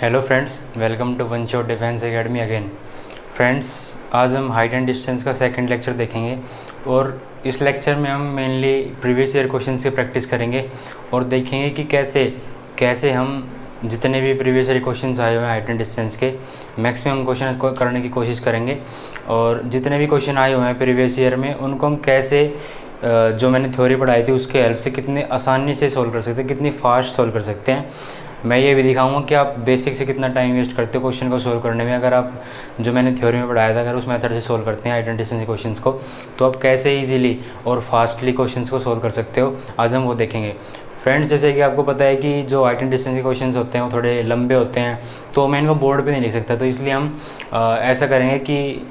Hello friends, welcome to one shot defence academy again. Friends, आज हम height and distance का second lecture देखेंगे और इस लेक्चर में हम मेनली प्रीवियस ईयर क्वेश्चंस की प्रैक्टिस करेंगे और देखेंगे कि कैसे हम जितने भी प्रीवियस ईयर क्वेश्चंस आए हुए हैं हाइट एंड डिस्टेंस के मैक्सिमम क्वेश्चन को करने की कोशिश करेंगे। और जितने भी क्वेश्चन आए हुए हैं प्रीवियस ईयर में उनको हम कैसे जो मैंने थ्योरी पढ़ाई थी उसके हेल्प से कितने आसानी से सोल्व कर सकते हैं, कितनी फास्ट सोल्व कर सकते हैं। मैं ये भी दिखाऊंगा कि आप बेसिक से कितना टाइम वेस्ट करते हो क्वेश्चन को सोल्व करने में। अगर आप जो मैंने थ्योरी में पढ़ाया था अगर उस मेथड से सोल्व करते हैं हाइट एंड डिस्टेंस क्वेश्चंस को, तो आप कैसे इजीली और फास्टली क्वेश्चंस को सोल्व कर सकते हो, आज हम वो देखेंगे। फ्रेंड्स, जैसे कि आपको पता है कि जो हाइट एंड डिस्टेंस के क्वेश्चंस होते हैं वो थोड़े लंबे होते हैं, तो मैं इनको बोर्ड पे नहीं लिख सकता, तो इसलिए हम ऐसा करेंगे कि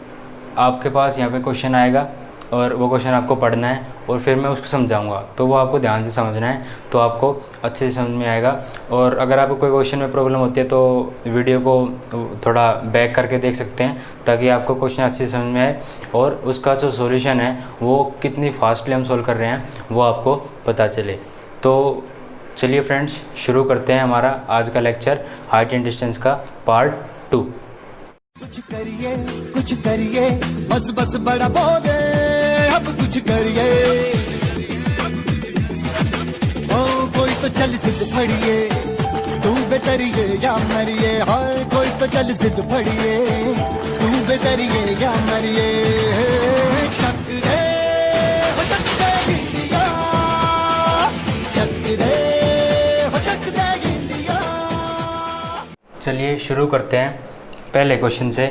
आपके पास यहाँ पे क्वेश्चन आएगा और वो क्वेश्चन आपको पढ़ना है और फिर मैं उसको समझाऊंगा, तो वो आपको ध्यान से समझना है, तो आपको अच्छे से समझ में आएगा। और अगर आपको कोई क्वेश्चन में प्रॉब्लम होती है तो वीडियो को थोड़ा बैक करके देख सकते हैं ताकि आपको क्वेश्चन अच्छे से समझ में आए और उसका जो सॉल्यूशन है वो कितनी फास्टली हम सोल्व कर रहे हैं वो आपको पता चले। तो चलिए फ्रेंड्स, शुरू करते हैं हमारा आज का लेक्चर हाइट एंड डिस्टेंस का पार्ट 2। कुछ करिए बस बस बड़ा बोले अब कुछ करिए। ओ कोई तो चल सिद्ध फड़िए, तू बेतरिए या मरिए। हाय कोई तो चल सिद्ध फड़िए, तू बेतरिए या मरिए। शक दे हो शक दे इंडिया, शक दे हो शक दे इंडिया। चलिए शुरू करते हैं पहले क्वेश्चन से।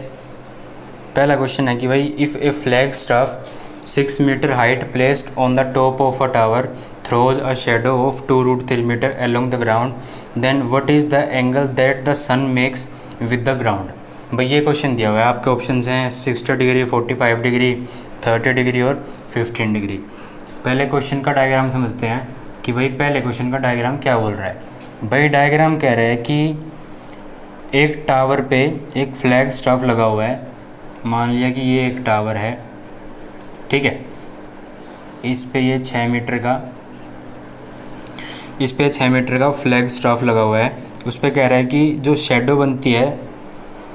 पहला क्वेश्चन है कि भाई if a flag staff 6 metre height placed on the top of a tower throws a shadow of 2√3 metre along the ground, then what is the angle that the sun makes with the ground. भाई ये question दिया हुआ है, आपके option हैं 60 degree, 45 degree, 30 degree और 15 degree. पहले question का डायग्राम समझते हैं कि भाई पहले क्वेश्चन का डायग्राम क्या बोल रहा है। भाई डायग्राम कह रहा है कि एक टावर पे एक फ्लैग स्टाफ लगा हुआ है। मान लिया कि ये एक टावर है, ठीक है। इस पे ये 6 मीटर का फ्लैग स्टाफ लगा हुआ है। उस पे कह रहा है कि जो शेडो बनती है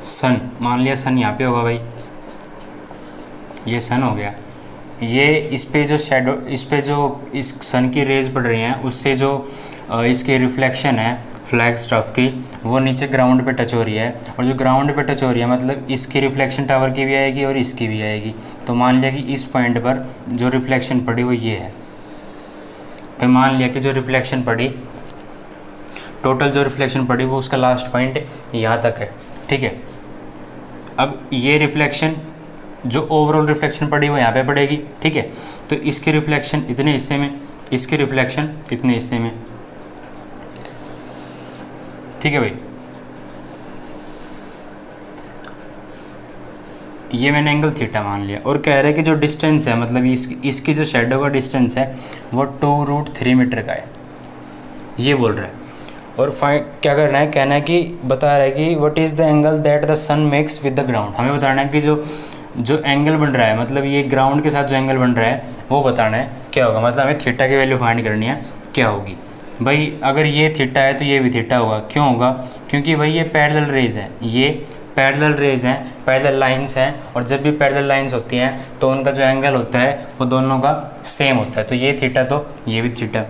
सन, मान लिया सन यहाँ पे होगा भाई, ये सन हो गया। ये इस पे जो शेडो, इस पे जो इस सन की रेज पड़ रही हैं उससे जो इसकी रिफ्लेक्शन है फ्लैग स्टाफ की वो नीचे ग्राउंड पे टच हो रही है। और जो ग्राउंड पे टच हो रही है मतलब इसकी रिफ्लेक्शन टावर की भी आएगी और इसकी भी आएगी। तो मान लिया कि इस पॉइंट पर जो रिफ्लेक्शन पड़ी वो ये है। फिर मान लिया कि जो रिफ्लेक्शन पड़ी, टोटल जो रिफ्लेक्शन पड़ी वो उसका लास्ट पॉइंट यहाँ तक है, ठीक है। अब ये रिफ्लेक्शन जो ओवरऑल रिफ्लेक्शन पड़ी वो यहाँ पे पड़ेगी, ठीक है। तो इसकी रिफ्लेक्शन इतने हिस्से में, इसकी रिफ्लेक्शन इतने हिस्से में, ठीक है भाई। ये मैंने एंगल थीटा मान लिया और कह रहा है कि जो डिस्टेंस है मतलब इसकी जो शेडो का डिस्टेंस है वो 2√3 मीटर का है, ये बोल रहा है। और क्या करना है, कहना है कि बता रहा है कि what is the angle that the sun makes with the ground. हमें बताना है कि जो एंगल बन रहा है मतलब ये ग्राउंड के साथ जो एंगल बन रहा है वो बताना है क्या होगा। मतलब हमें थीटा की वैल्यू फाइंड करनी है क्या होगी। भाई अगर ये थीटा है तो ये भी थीटा होगा। क्यों होगा? क्योंकि भाई ये पैरेलल रेज है, ये पैरेलल रेज हैं, पैरेलल लाइंस हैं। और जब भी पैरेलल लाइंस होती हैं तो उनका जो एंगल होता है वो दोनों का सेम होता है। तो ये थीटा तो ये भी थीटा।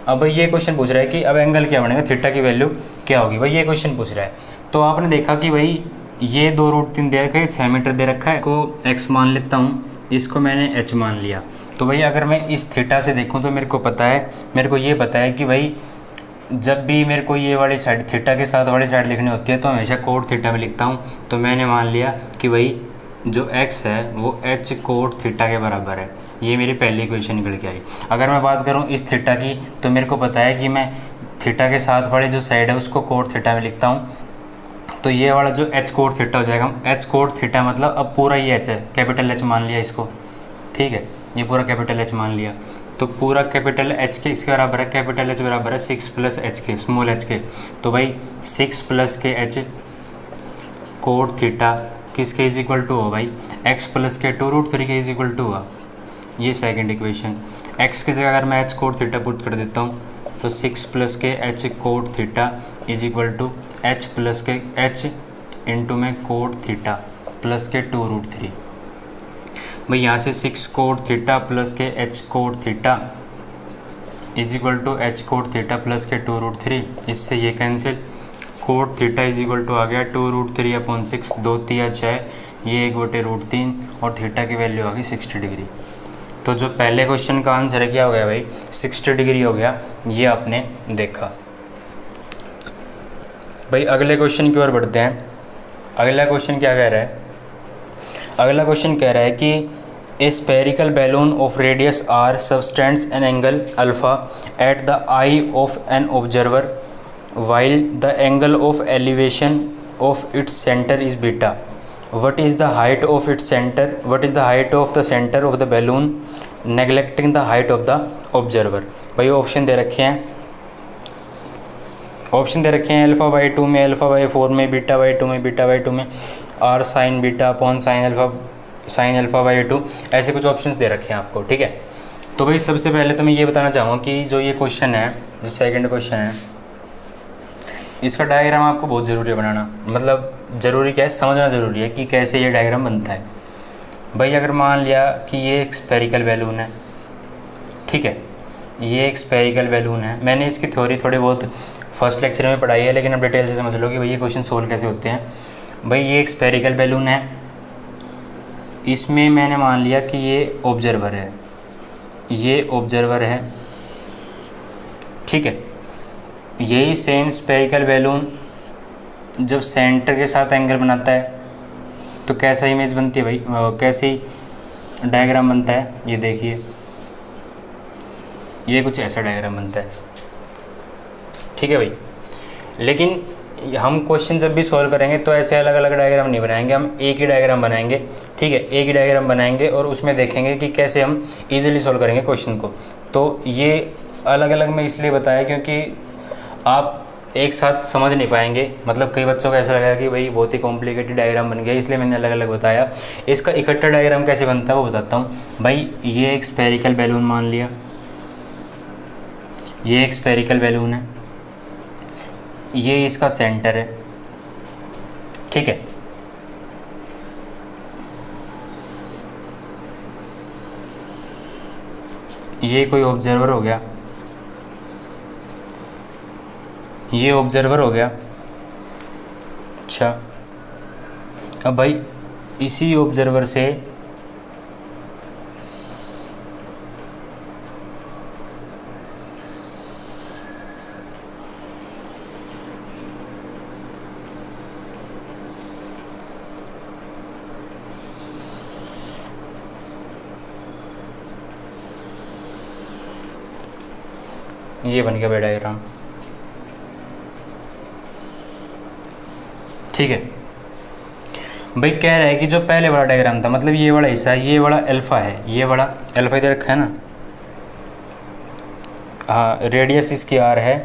अब भाई ये क्वेश्चन पूछ रहा है कि अब एंगल क्या बनेगा, थीटा की वैल्यू क्या होगी। भाई ये क्वेश्चन पूछ रहा है तो आपने देखा कि भाई ये 2√3 दे रखा है, 6 मीटर दे रखा है। इसको x मान लेता हूँ, इसको मैंने h मान लिया। तो भाई अगर मैं इस थीटा से देखूँ तो मेरे को ये पता है कि भाई जब भी मेरे को ये वाली साइड थीटा के साथ वाली साइड लिखनी होती है तो हमेशा कोट थीटा में लिखता हूँ। तो मैंने मान लिया कि भाई जो x है वो h कोट थीटा के बराबर है। ये मेरी पहली इक्वेशन निकल के आई। अगर मैं बात करूँ इस थीटा की तो मेरे को पता है कि मैं थीटा के साथ वाली जो साइड है उसको कोट थीटा में लिखता हूँ। तो ये वाला जो h कोट थीटा हो जाएगा, h कोट थीटा मतलब अब पूरा ये h है, कैपिटल H मान लिया इसको, ठीक है। ये पूरा कैपिटल H मान लिया तो पूरा कैपिटल H के इसके बराबर है, कैपिटल H बराबर है 6 + h के, स्मॉल h के। तो भाई 6 + के h कोट थीटा किसके इज इक्वल टू हो भाई, x + के 2√3 के इज इक्वल टू हुआ। ये सेकंड इक्वेशन। x की जगह अगर मैं h कोट थीटा पुट कर देता हूँ तो 6 + K h cot theta is equal to H plus K H into में कोट थीटा प्लस के 2√3। भाई यहाँ से 6 cot theta plus K H cot theta is equal to H cot theta plus K 2√3। इससे ये cancel, cot theta is equal to आ गया 2√3/6, 2 तिया 6, ये 1/√3 और थीटा की वैल्यू आ गई 60 डिग्री। तो जो पहले क्वेश्चन का आंसर है क्या हो गया भाई, 60 डिग्री हो गया, ये आपने देखा। भाई अगले क्वेश्चन की ओर बढ़ते हैं। अगला क्वेश्चन क्या कह रहा है, अगला क्वेश्चन कह रहा है कि a spherical balloon of radius r subtends an angle alpha at the eye of an observer while the angle of elevation of its center is beta. What is the height of its center? What is the height of the center of the balloon neglecting the height of the observer? भाई option दे रखे हैं, α/2 में, α/4 में, β/2 में, β/2 में, r sin beta upon sin α/2, ऐसे कुछ options दे रखे हैं आपको, ठीक है। तो भाई सबसे पहले तो मैं ये बताना चाहूँगा कि जो ये क्वेश्चन है, जो सेकंड क्वेश्चन है, इसका डायग्राम आपको बहुत ज़रूरी है बनाना। मतलब ज़रूरी क्या है, समझना ज़रूरी है कि कैसे ये डायग्राम बनता है। भाई अगर मान लिया कि ये एक स्पेरिकल बैलून है, ठीक है, ये एक स्पेरिकल बैलून है। मैंने इसकी थ्योरी थोड़ी बहुत फर्स्ट लेक्चर में पढ़ाई है, लेकिन अब डिटेल से समझ लो कि भाई ये क्वेश्चन सोल्व कैसे होते हैं। भाई ये एक स्पेरिकल बैलून है, इसमें मैंने मान लिया कि ये ऑब्जर्वर है, ये ऑब्जर्वर है, ठीक है। यही सेम स्पेरिकल बैलून जब सेंटर के साथ एंगल बनाता है तो कैसा इमेज बनती है भाई, कैसी डायग्राम बनता है, ये देखिए, ये कुछ ऐसा डायग्राम बनता है, ठीक है भाई। लेकिन हम क्वेश्चन जब भी सॉल्व करेंगे तो ऐसे अलग अलग डायग्राम नहीं बनाएंगे, हम एक ही डायग्राम बनाएंगे, ठीक है, एक ही डायग्राम बनाएंगे और उसमें देखेंगे कि कैसे हम इजीली सॉल्व करेंगे क्वेश्चन को। तो ये अलग अलग मैं इसलिए बताया क्योंकि आप एक साथ समझ नहीं पाएंगे, मतलब कई बच्चों को ऐसा लगेगा कि भाई बहुत ही कॉम्प्लिकेटेड डायग्राम बन गया, इसलिए मैंने अलग अलग बताया। इसका इकट्ठा डायग्राम कैसे बनता है वो बताता हूँ। भाई ये एक स्पेरिकल बैलून मान लिया, ये एक स्पेरिकल बैलून है, ये इसका सेंटर है, ठीक है। ये कोई ऑब्जर्वर हो गया, ये ऑब्जर्वर हो गया, अच्छा। अब भाई इसी ऑब्जर्वर से ये बन गया डायग्राम, ठीक है। भाई कह रहा है कि जो पहले वाला डायग्राम था, मतलब ये वाला हिस्सा, ये वाला अल्फ़ा है, ये वाला अल्फ़ा इधर रखा है ना, हाँ, रेडियस इसकी आर है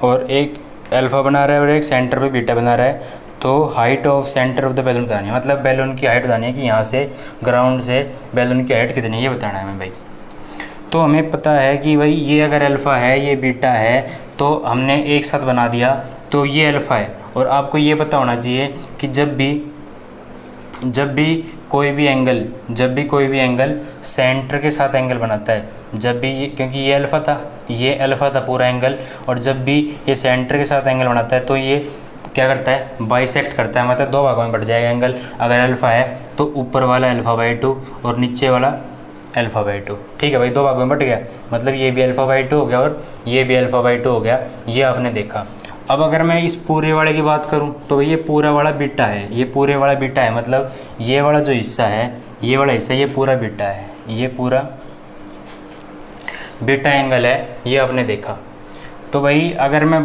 और एक अल्फ़ा बना रहा है और एक सेंटर पे बीटा बना रहा है। तो height of centre of the balloon बतानी है, मतलब बैलून की हाइट बतानी है कि यहाँ से ग्राउंड से बैलून की हाइट कितनी है, ये बताना है हमें भाई। तो हमें पता है कि भाई ये अगर अल्फ़ा है, ये बीटा है, तो हमने एक साथ बना दिया, तो ये अल्फ़ा है। और आपको ये पता होना चाहिए कि जब भी कोई भी एंगल सेंटर के साथ एंगल बनाता है, जब भी ये, क्योंकि ये अल्फ़ा था पूरा एंगल, और जब भी ये सेंटर के साथ एंगल बनाता है तो ये क्या करता है, बाइसेक्ट करता है, मतलब दो भागों में बढ़ जाएगा एंगल। अगर अल्फ़ा है तो ऊपर वाला α/2 और नीचे वाला α/2, ठीक है भाई, दो भागों में बढ़ गया, मतलब ये भी α/2 हो गया और ये भी α/2 हो गया, ये आपने देखा। अब अगर मैं इस पूरे वाले की बात करूं तो ये पूरा वाला बीटा है, ये पूरे वाला बीटा है, मतलब ये वाला जो हिस्सा है, ये वाला हिस्सा, ये पूरा बीटा है, ये पूरा बीटा एंगल है, ये आपने देखा। तो भाई अगर मैं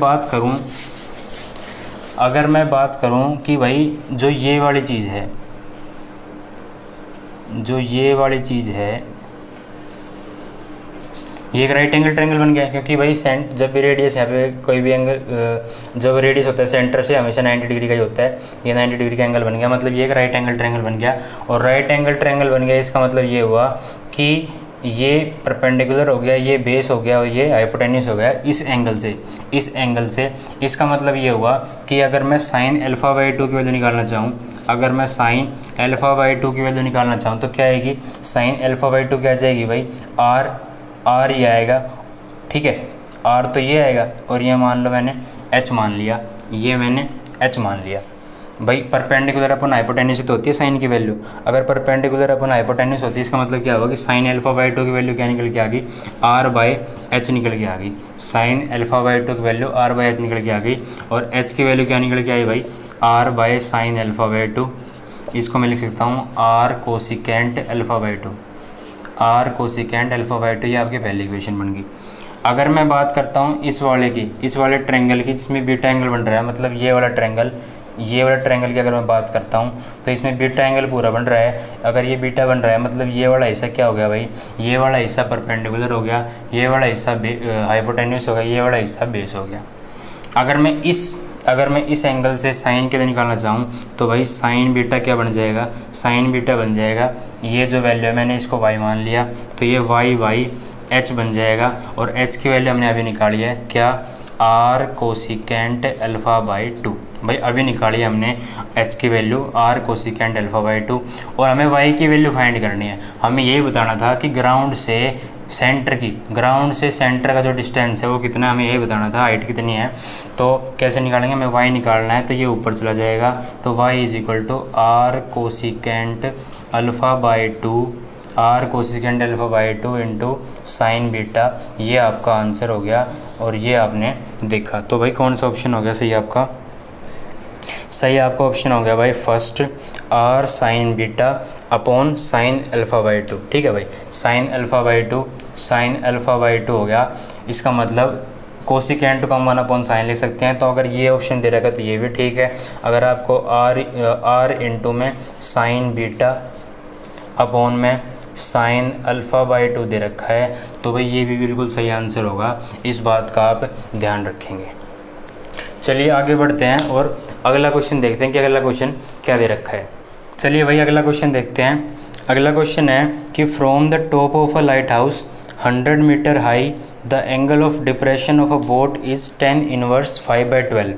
बात करूं कि भाई जो ये वाली चीज़ है, ये एक राइट एंगल ट्रायंगल बन गया, क्योंकि भाई जब भी रेडियस यहाँ पे कोई भी एंगल, जब रेडियस होता है सेंटर से हमेशा 90 डिग्री का ही होता है, ये 90 डिग्री का एंगल बन गया, मतलब ये एक राइट एंगल ट्रायंगल बन गया। और राइट एंगल ट्रायंगल बन गया, इसका मतलब ये हुआ कि ये परपेंडिकुलर हो गया, ये बेस हो गया और ये हाइपोटेन्यूस हो गया इस एंगल से। इसका मतलब ये हुआ कि अगर मैं साइन अल्फ़ा बाई 2 की वैल्यू निकालना चाहूँ, अगर मैं साइन अल्फ़ा बाई 2 की वैल्यू निकालना चाहूँ तो क्या आएगी, साइन अल्फ़ा बाई 2 क्या जाएगी भाई, आर ही आएगा, ठीक है, आर तो ये आएगा और ये मान लो मैंने एच मान लिया, ये मैंने एच मान लिया। भाई परपेंडिकुलर अपन हाइपोटेन्यूस तो होती है साइन की वैल्यू, अगर परपेंडिकुलर अपन हाइपोटेन्यूस होती है इसका मतलब क्या होगा कि साइन अल्फ़ा बाई 2 की वैल्यू क्या निकल के आ गई, आर बाई एच निकल के आ गई। साइन अल्फ़ा बाई 2 की वैल्यू आर बाई एच निकल के आ गई और एच की वैल्यू क्या निकल के आई भाई, r by sine alpha by 2। इसको मैं लिख सकता हूँ r cosecant alpha by 2, r cosecant alpha by 2, ये आपकी पहली इक्वेशन बन गई। अगर मैं बात करता हूँ इस वाले की, इस वाले ट्रायंगल की जिसमें बीटा एंगल बन रहा है, मतलब ये वाला ट्रायंगल की अगर मैं बात करता हूँ तो इसमें बीटा एंगल पूरा बन रहा है। अगर ये बीटा बन रहा है मतलब ये वाला हिस्सा क्या हो गया भाई, ये वाला हिस्सा परपेंडिकुलर हो गया, ये वाला हिस्सा हाइपोटेन्यूस हो गया, ये वाला हिस्सा बेस हो गया। अगर मैं इस एंगल से साइन के निकालना चाहूँ तो भाई साइन बीटा क्या बन जाएगा, साइन बीटा बन जाएगा, ये जो वैल्यू है मैंने इसको y मान लिया तो ये y बाई एच बन जाएगा और h की वैल्यू हमने अभी निकाली है क्या, आर कोसिकेंट अल्फ़ा बाई 2। भाई अभी निकाली हमने h की value r cosecant alpha by 2 और हमें y की वैल्यू फाइंड करनी है। हमें यही बताना था कि ग्राउंड से सेंटर का जो डिस्टेंस है वो कितना है, हमें यही बताना था, हाइट कितनी है। तो कैसे निकालेंगे, हमें y निकालना है तो ये ऊपर चला जाएगा तो y is equal to r cosecant alpha by 2, r cosecant alpha by 2 into sine beta, ये आपका आंसर हो गया और ये आपने देखा। तो भाई कौन सा ऑप्शन हो गया सही आपका, सही आपका ऑप्शन हो गया भाई first, r sine beta upon sine alpha by 2। ठीक है भाई, sine alpha by 2, sine alpha by 2 हो गया। इसका मतलब कोसिकेंट को हम 1 अपॉन साइन लिख सकते हैं। तो अगर ये ऑप्शन दे रखा है तो ये भी ठीक है। अगर आपको आर इंटू में साइन बीटा अपॉन में साइन अल्फ़ा बाई 2 दे रखा है तो भाई ये भी बिल्कुल सही आंसर होगा। इस बात का आप ध्यान रखेंगे। चलिए आगे बढ़ते हैं और अगला क्वेश्चन देखते हैं कि अगला क्वेश्चन क्या दे रखा है। चलिए भाई अगला क्वेश्चन देखते हैं। अगला क्वेश्चन है कि from the top of a lighthouse 100 metre high the angle of depression of a boat is 10 inverse 5/12।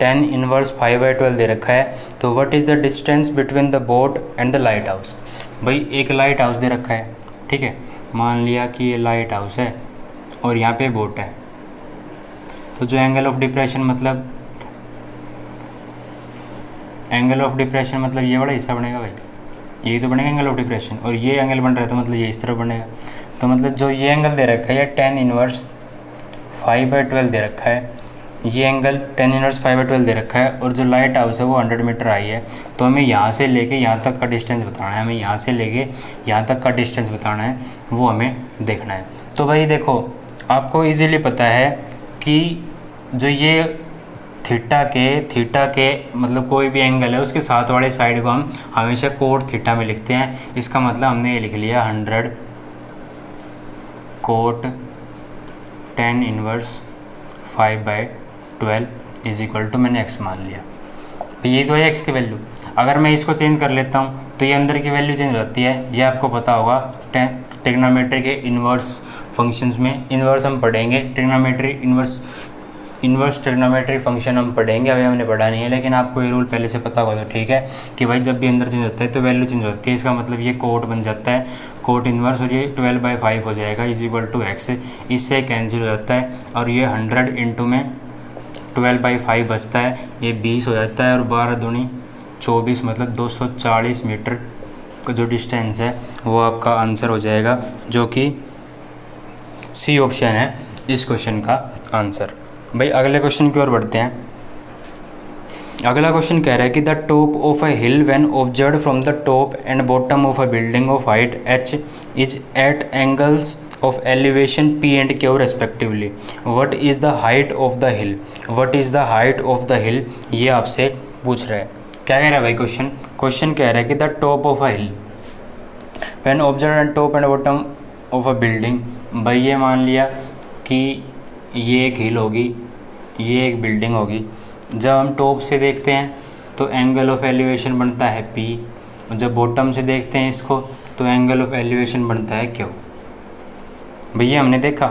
10 inverse 5/12 दे रखा है। तो what is the distance between the boat and the lighthouse. भाई एक light house दे रखा है, ठीक है, मान लिया कि ये लाइट हाउस है और यहाँ पे बोट है। तो जो एंगल ऑफ डिप्रेशन मतलब ये वाला हिस्सा बनेगा भाई, यही तो बनेगा एंगल ऑफ डिप्रेशन। और ये एंगल बन रहा है तो मतलब ये इस तरफ बनेगा। तो मतलब जो ये एंगल दे रखा है ये 10 इनवर्स 5/12 दे रखा है। ये एंगल 10 इनवर्स 5/12 दे रखा है और जो लाइट हाउस है वो 100 मीटर हाई है। तो हमें यहाँ से लेके यहाँ तक का डिस्टेंस बताना है, वो हमें देखना है। तो भाई देखो आपको इजीली पता है कि जो ये थीटा के मतलब कोई भी एंगल है उसके साथ वाले साइड को हम हमेशा कोट थीटा में लिखते हैं। इसका मतलब हमने ये लिख लिया 100 cot 10 inverse 5/12 is equal to मैंने x मान लिया। तो ये तो है x की वैल्यू। अगर मैं इसको चेंज कर लेता हूँ तो ये अंदर की वैल्यू चेंज हो जाती है। ये आपको पता होगा ट्रिग्नोमेट्री के इन्वर्स फंक्शंस में इन्वर्स हम पढ़ेंगे। इन्वर्स ट्रिग्नोमेट्री फंक्शन हम पढ़ेंगे, अभी हमने पढ़ा नहीं है, लेकिन आपको ये रूल पहले से पता होगा तो ठीक है कि भाई जब भी अंदर चेंज होता है तो वैल्यू चेंज होती है। इसका मतलब ये कोट बन जाता है, कोट इन्वर्स, और ये 12/5 हो जाएगा इज इक्वल टू x। इससे कैंसिल हो जाता है और ये 100 इंटू में 12/5 बचता है, ये 20 हो जाता है और 12 दूनी 24 मतलब 240 मीटर का जो डिस्टेंस है वो आपका आंसर हो जाएगा, जो कि सी ऑप्शन है इस क्वेश्चन का आंसर। भाई अगले क्वेश्चन की ओर बढ़ते हैं। अगला क्वेश्चन कह रहा है कि the top of a hill when observed from the top and bottom of a building of height h is at angles of elevation p and q respectively. What is the height of the hill, ये आपसे पूछ रहा है। क्या कह रहा है भाई क्वेश्चन कह रहा है कि the top of a hill when observed and top and bottom of a building. भाई ये मान लिया कि ये एक हिल होगी, ये एक बिल्डिंग होगी। जब हम टॉप से देखते हैं तो एंगल ऑफ एलिवेशन बनता है P, और जब बॉटम से देखते हैं इसको तो एंगल ऑफ एलिवेशन बनता है Q। भैया हमने देखा।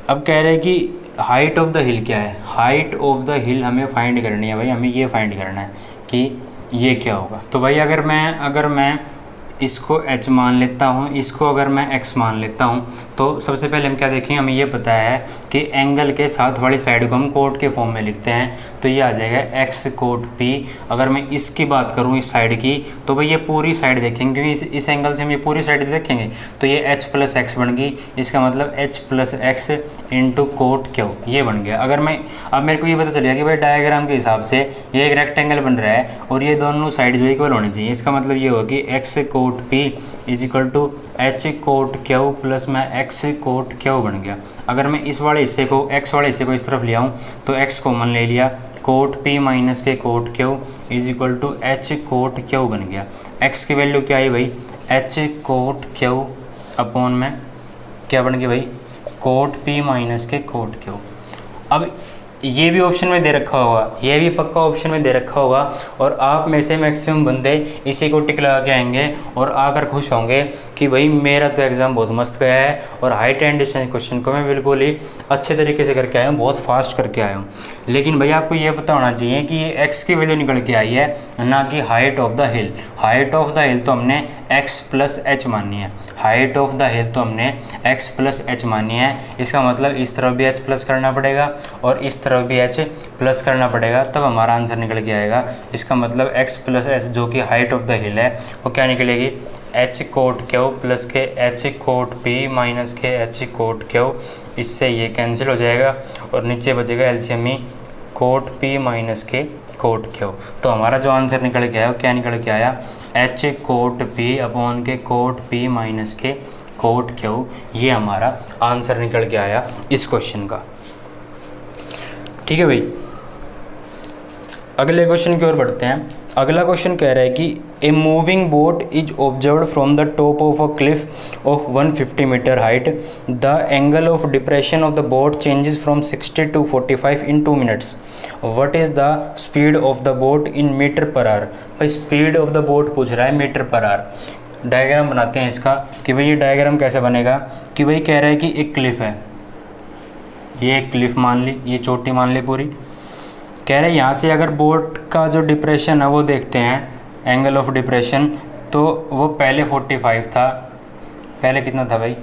अब कह रहे हैं कि हाइट ऑफ द हिल क्या है, हाइट ऑफ द हिल हमें फाइंड करनी है भाई, हमें ये फाइंड करना है कि ये क्या होगा। तो भाई अगर मैं इसको h मान लेता हूँ, इसको अगर मैं x मान लेता हूँ, तो सबसे पहले हम क्या देखेंगे, हमें ये पता है कि एंगल के साथ वाली साइड को हम कोट के फॉर्म में लिखते हैं, तो ये आ जाएगा x कोट p। अगर मैं इसकी बात करूँ इस साइड की, तो भाई ये पूरी साइड देखेंगे क्योंकि इस एंगल से हम ये पूरी साइड देखेंगे, तो ये h प्लस एक्स बन गई। इसका मतलब h plus x into coat Q, ये बन गया। अगर मैं अब मेरे को ये पता चलेगा कि भाई डायग्राम के हिसाब से ये एक रेक्टेंगल बन रहा है और ये दोनों साइड जो इक्वल होनी चाहिए। इसका मतलब ये होगा कि x cot p is equal to h cot q plus में x कोट क्यू बन गया। अगर मैं इस वाले हिस्से को x वाले हिस्से को इस तरफ ले आऊँ तो x कॉमन ले लिया, कोट p माइनस के cot q is equal to h cot q बन गया। x की वैल्यू क्या है भाई, h कोट क्यू अपॉन में क्या बन गया भाई, कोट p माइनस के कोट क्यू। अब ये भी ऑप्शन में दे रखा होगा, ये भी पक्का ऑप्शन में दे रखा होगा, और आप में से मैक्सिमम बंदे इसी को टिक लगा के आएंगे और आकर खुश होंगे कि भाई मेरा तो एग्ज़ाम बहुत मस्त गया है और हाइट एंड डिस्टेंस क्वेश्चन को मैं बिल्कुल ही अच्छे तरीके से करके आया हूँ, बहुत फास्ट करके आया हूँ। लेकिन भाई आपको ये पता होना चाहिए कि ये एक्स की वैल्यू निकल के आई है, ना कि height of the hill. Height of the हिल तो हमने एक्स प्लस एच माननी है, हाइट ऑफ द हिल तो हमने एक्स प्लस एच माननी है। इसका मतलब इस तरफ भी एच प्लस करना पड़ेगा और इस तरफ भी एच प्लस करना पड़ेगा, तब हमारा आंसर निकल के आएगा। इसका मतलब एक्स प्लस एच जो कि हाइट ऑफ द हिल है वो क्या निकलेगी, H coat q plus K H coat P minus K H coat Q. इससे ये कैंसिल हो जाएगा और नीचे बचेगा एलसीएम ही कोट पी माइनस के कोट क्यू। तो हमारा जो आंसर निकल के आया वो क्या निकल के आया, एच कोट पी अपॉन के कोट पी माइनस के कोट क्यू। ये हमारा आंसर निकल के आया इस क्वेश्चन का। ठीक है भाई, अगले क्वेश्चन की ओर बढ़ते हैं। अगला क्वेश्चन कह रहा है कि a moving boat is observed from the top of a cliff of 150 meter height. The angle of depression of the boat changes from 60 to 45 in 2 minutes. What is the speed of the boat in meter per hour. भाई speed of the boat पूछ रहा है metre per our. Diagram बनाते हैं इसका कि भाई ये डायग्राम कैसे बनेगा, कि भाई कह रहा है कि एक क्लिफ है, ये एक क्लिफ मान ली, ये चोटी मान ली पूरी। कह रहे हैं यहाँ से अगर बोट का जो डिप्रेशन है वो देखते हैं, एंगल ऑफ डिप्रेशन, तो वो पहले 45 था, पहले कितना था भाई,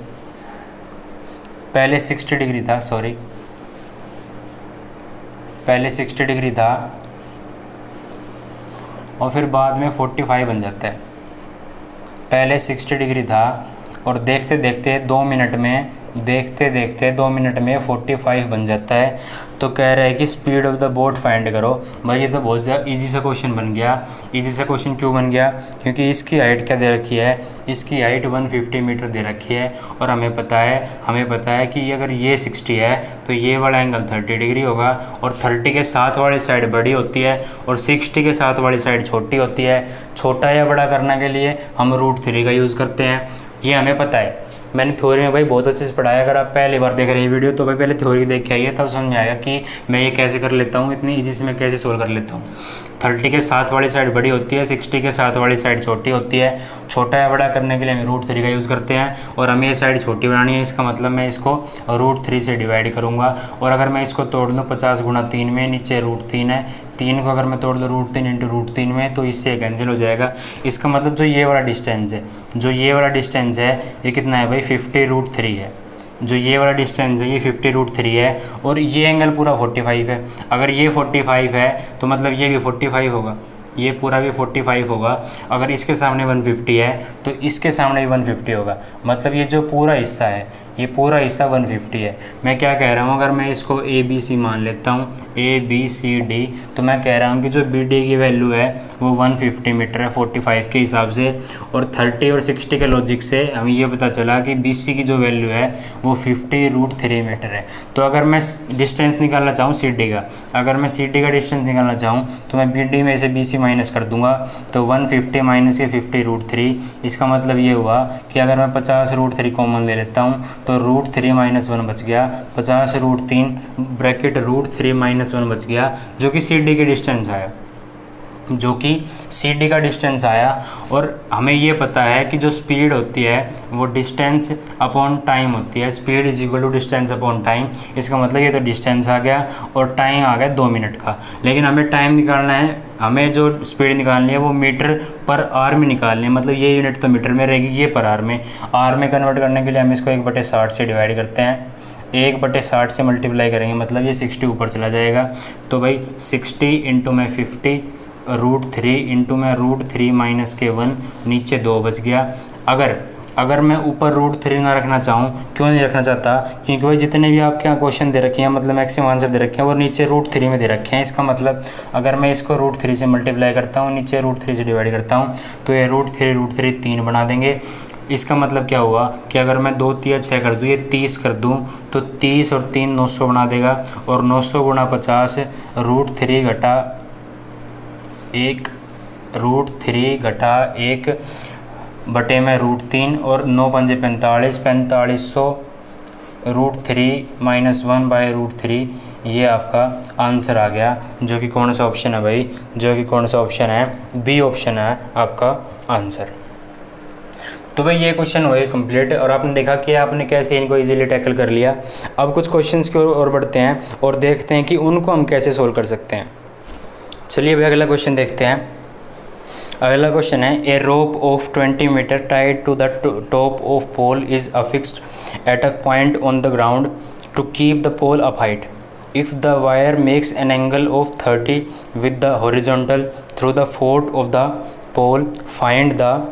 पहले 60 डिग्री था, सॉरी पहले 60 डिग्री था और फिर बाद में 45 बन जाता है। पहले 60 डिग्री था और देखते देखते 2 मिनट में 45 बन जाता है। तो कह रहा है कि speed of the boat find करो। भाई ये तो बहुत ज़्यादा इजी सा क्वेश्चन बन गया। इजी सा क्वेश्चन क्यों बन गया, क्योंकि इसकी हाइट क्या दे रखी है, इसकी हाइट 150 मीटर दे रखी है और हमें पता है कि अगर ये 60 है तो ये वाला एंगल 30 डिग्री होगा और 30 के साथ वाली साइड बड़ी होती है और 60 के साथ वाली साइड छोटी होती है। छोटा या बड़ा करने के लिए हम √3 का यूज़ करते हैं, ये हमें पता है। मैंने थ्योरी में भाई बहुत अच्छे से पढ़ाया। अगर आप पहली बार देख रहे हैं वीडियो तो भाई पहले थ्योरी देख के आइए, तब समझ में आएगा कि मैं ये कैसे कर लेता हूँ, इतनी इजी से मैं कैसे सोल्व कर लेता हूँ। 30 के साथ वाली साइड बड़ी होती है, 60 के साथ वाली साइड छोटी होती है। छोटा या बड़ा करने के लिए हम √3 का यूज़ करते हैं और हमें ये साइड छोटी बनानी है। इसका मतलब मैं इसको √3 से डिवाइड करूँगा और अगर मैं इसको तोड़ लूँ 50 गुणा 3 में, नीचे √3 है, 3 को अगर मैं तोड़ लूँ √3 इंटू √3 में तो इससे कैंसिल हो जाएगा। इसका मतलब जो ये वाला डिस्टेंस है ये कितना है भाई, 50√3 है। जो ये वाला डिस्टेंस है ये 50√3 है और ये एंगल पूरा 45 है। अगर ये 45 है तो मतलब ये भी 45 होगा, ये पूरा भी 45 होगा। अगर इसके सामने 150 है तो इसके सामने भी 150 होगा। मतलब ये जो पूरा हिस्सा है ये पूरा हिस्सा 150 है। मैं क्या कह रहा हूँ, अगर मैं इसको ABC मान लेता हूँ, ABCD, तो मैं कह रहा हूँ कि जो BD की वैल्यू है वो 150 मीटर है 45 के हिसाब से। और 30 और 60 के लॉजिक से हमें ये पता चला कि BC की जो वैल्यू है वो 50√3 मीटर है। तो अगर मैं डिस्टेंस निकालना चाहूँ CD का, अगर मैं CD का डिस्टेंस निकालना चाहूँ तो मैं BD में से BC माइनस कर दूंगा, तो 150 माइनस के 50√3। इसका मतलब ये हुआ कि अगर मैं 50√3 कॉमन ले लेता हूँ तो √3 - 1 बच गया, 50√3 ब्रैकेट √3 - 1 बच गया, जो कि CD की डिस्टेंस आया। जो कि सी डी का डिस्टेंस आया, और हमें ये पता है कि जो स्पीड होती है वो डिस्टेंस अपॉन टाइम होती है, speed is equal to distance upon time. इसका मतलब ये तो डिस्टेंस आ गया और टाइम आ गया 2 मिनट का, लेकिन हमें टाइम निकालना है, हमें जो स्पीड निकालनी है वो मीटर पर आवर में निकालनी है, मतलब ये यूनिट तो मीटर में रहेगी, ये पर आवर में। आवर में कन्वर्ट करने के लिए हम इसको 1/60 से डिवाइड करते हैं, 1/60 से मल्टीप्लाई करेंगे, मतलब ये 60 ऊपर चला जाएगा। तो भाई 60 इंटू में 50 √3 इंटू में √3 माइनस के 1, नीचे 2 बच गया। अगर मैं ऊपर √3 ना रखना चाहूँ, क्यों नहीं रखना चाहता, क्योंकि भाई जितने भी आपके यहाँ क्वेश्चन दे रखे हैं, मतलब मैक्सिमम आंसर दे रखे हैं, वो नीचे √3 में दे रखे हैं। इसका मतलब अगर मैं इसको √3 से मल्टीप्लाई करता हूँ, नीचे √3 से डिवाइड करता हूँ, तो ये √3 3 बना देंगे। इसका मतलब क्या हुआ कि अगर मैं 2 3 6 कर दूँ, ये 30 कर दूँ, तो 30 और 3 900 बना देगा, और 900 गुणा 50 √3 घटा 1 बटे में √3 और 9 पंजे 45, 4500 √3 माइनस 1/√3, ये आपका आंसर आ गया, जो कि कौन सा ऑप्शन है भाई, जो कि कौन सा ऑप्शन है, बी ऑप्शन है आपका आंसर। तो भाई ये क्वेश्चन हुए कंप्लीट, और आपने देखा कि आपने कैसे इनको इजीली टैकल कर लिया। अब कुछ क्वेश्चंस की ओर बढ़ते हैं और देखते हैं कि उनको हम कैसे सोल्व कर सकते हैं। चलिए भाई अगला क्वेश्चन देखते हैं। अगला क्वेश्चन है, a rope of 20 meter tied to the top of pole is affixed at a point on the ground to keep the pole up height. If the wire makes an angle of 30 with the horizontal through the fort of the pole, find the,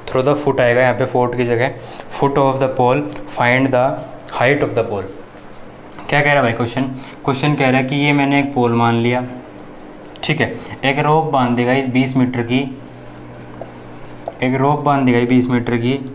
through the foot आएगा यहाँ पे, fort की जगह foot of the pole, find the height of the pole. क्या कह रहा है भाई क्वेश्चन कह रहा है कि ये मैंने एक पोल मान लिया, ठीक है, एक रोप बांध दी गई 20 मीटर की, एक रोप बांध दी गई 20 मीटर की,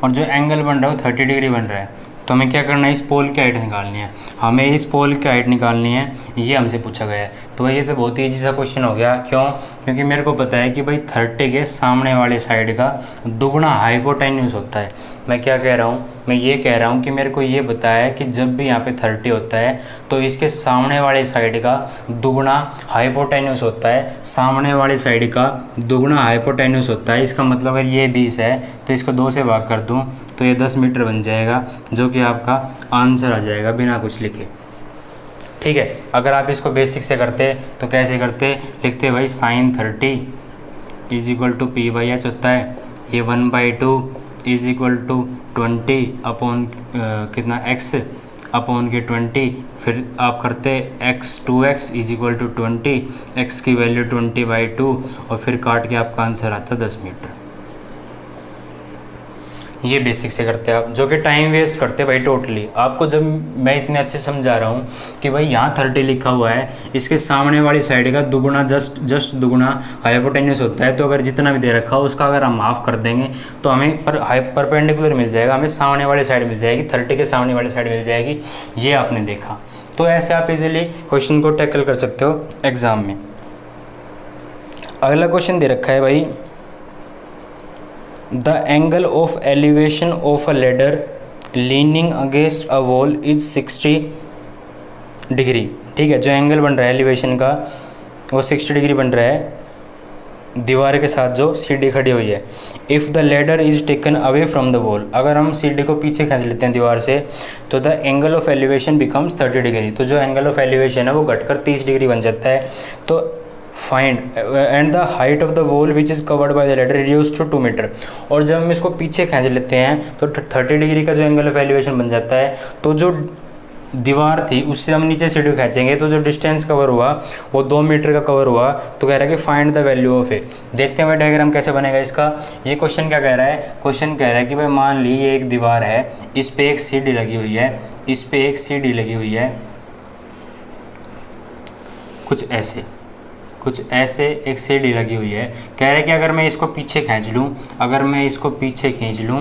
और जो एंगल बन रहा है वो 30 डिग्री बन रहा है। तो हमें क्या करना है, इस पोल की हाइट निकालनी है, हमें इस पोल की हाइट निकालनी है, ये हमसे पूछा गया है। तो भाई ये तो बहुत ही ईजी सा क्वेश्चन हो गया, क्यों, क्योंकि मेरे को पता है कि भाई 30 के सामने वाले साइड का दुगना हाइपोटेन्यूस होता है। मैं क्या कह रहा हूँ, मैं ये कह रहा हूँ कि मेरे को ये पता है कि जब भी यहाँ पे 30 होता है तो इसके सामने वाले साइड का दुगना हाइपोटेन्यूस होता है, सामने वाली साइड का दुगना हाइपोटेन्यूस होता है। इसका मतलब अगर ये 20 है तो इसको 2 से भाग कर दूँ तो ये 10 मीटर बन जाएगा, जो कि आपका आंसर आ जाएगा बिना कुछ लिखे, ठीक है। अगर आप इसको बेसिक से करते तो कैसे करते, लिखते भाई sin 30 is equal to P/H होता है, ये 1/2 इज इक्वल टू 20 अपॉन कितना x अपॉन के 20, फिर आप करते x 2x is equal to 20, x की वैल्यू 20/2, और फिर काट के आपका आंसर आता है 10 मीटर। ये बेसिक से करते हैं आप, जो कि टाइम वेस्ट करते भाई टोटली। आपको जब मैं इतने अच्छे समझा रहा हूँ कि भाई यहाँ 30 लिखा हुआ है, इसके सामने वाली साइड का दुगुना जस्ट दुगुना हाइपोटेन्यूस होता है, तो अगर जितना भी दे रखा हो उसका अगर हम हाफ कर देंगे तो हमें परपेंडिकुलर मिल जाएगा, हमें सामने वाली साइड मिल जाएगी, 30 के सामने वाली साइड मिल जाएगी। ये आपने देखा, तो ऐसे आप इजीली क्वेश्चन को टैकल कर सकते हो एग्जाम में। अगला क्वेश्चन दे रखा है भाई, the angle of elevation of a ladder leaning against a wall is 60 degree, ठीक है। जो एंगल बन रहा है एलिवेशन का वो 60 डिग्री बन रहा है दीवार के साथ जो सीढ़ी खड़ी हुई है। If the ladder is taken away from the wall, अगर हम सीढ़ी को पीछे खींच लेते हैं दीवार से, तो the angle of elevation becomes 30 degree, तो जो एंगल ऑफ एलिवेशन है वो घटकर 30 डिग्री बन जाता है। तो find and the height of the wall which is covered by the ladder reduce to 2 metre, और जब हम इसको पीछे खींच लेते हैं तो 30 डिग्री का जो एंगल ऑफ एलिवेशन बन जाता है। तो जो दीवार थी उससे हम नीचे सीढ़ी खींचेंगे तो जो डिस्टेंस कवर हुआ वो 2 मीटर का कवर हुआ। तो कह रहा है कि फाइंड द वैल्यू ऑफ ए। देखते हैं डायग्राम कैसे बनेगा इसका। ये क्वेश्चन क्या कह रहा है, क्वेश्चन कह रहा है कि भाई मान ली ये एक दीवार है, इस पे एक सीढ़ी लगी हुई है, इस पे एक सीढ़ी लगी हुई है, कुछ ऐसे एक सीढ़ी लगी हुई है। कह रहा है कि अगर मैं इसको पीछे खींच लूँ, अगर मैं इसको पीछे खींच लूँ,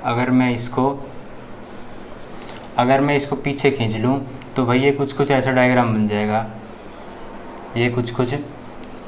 अगर पीछे खींच लूँ तो भाई ये कुछ ऐसा डायग्राम बन जाएगा, ये कुछ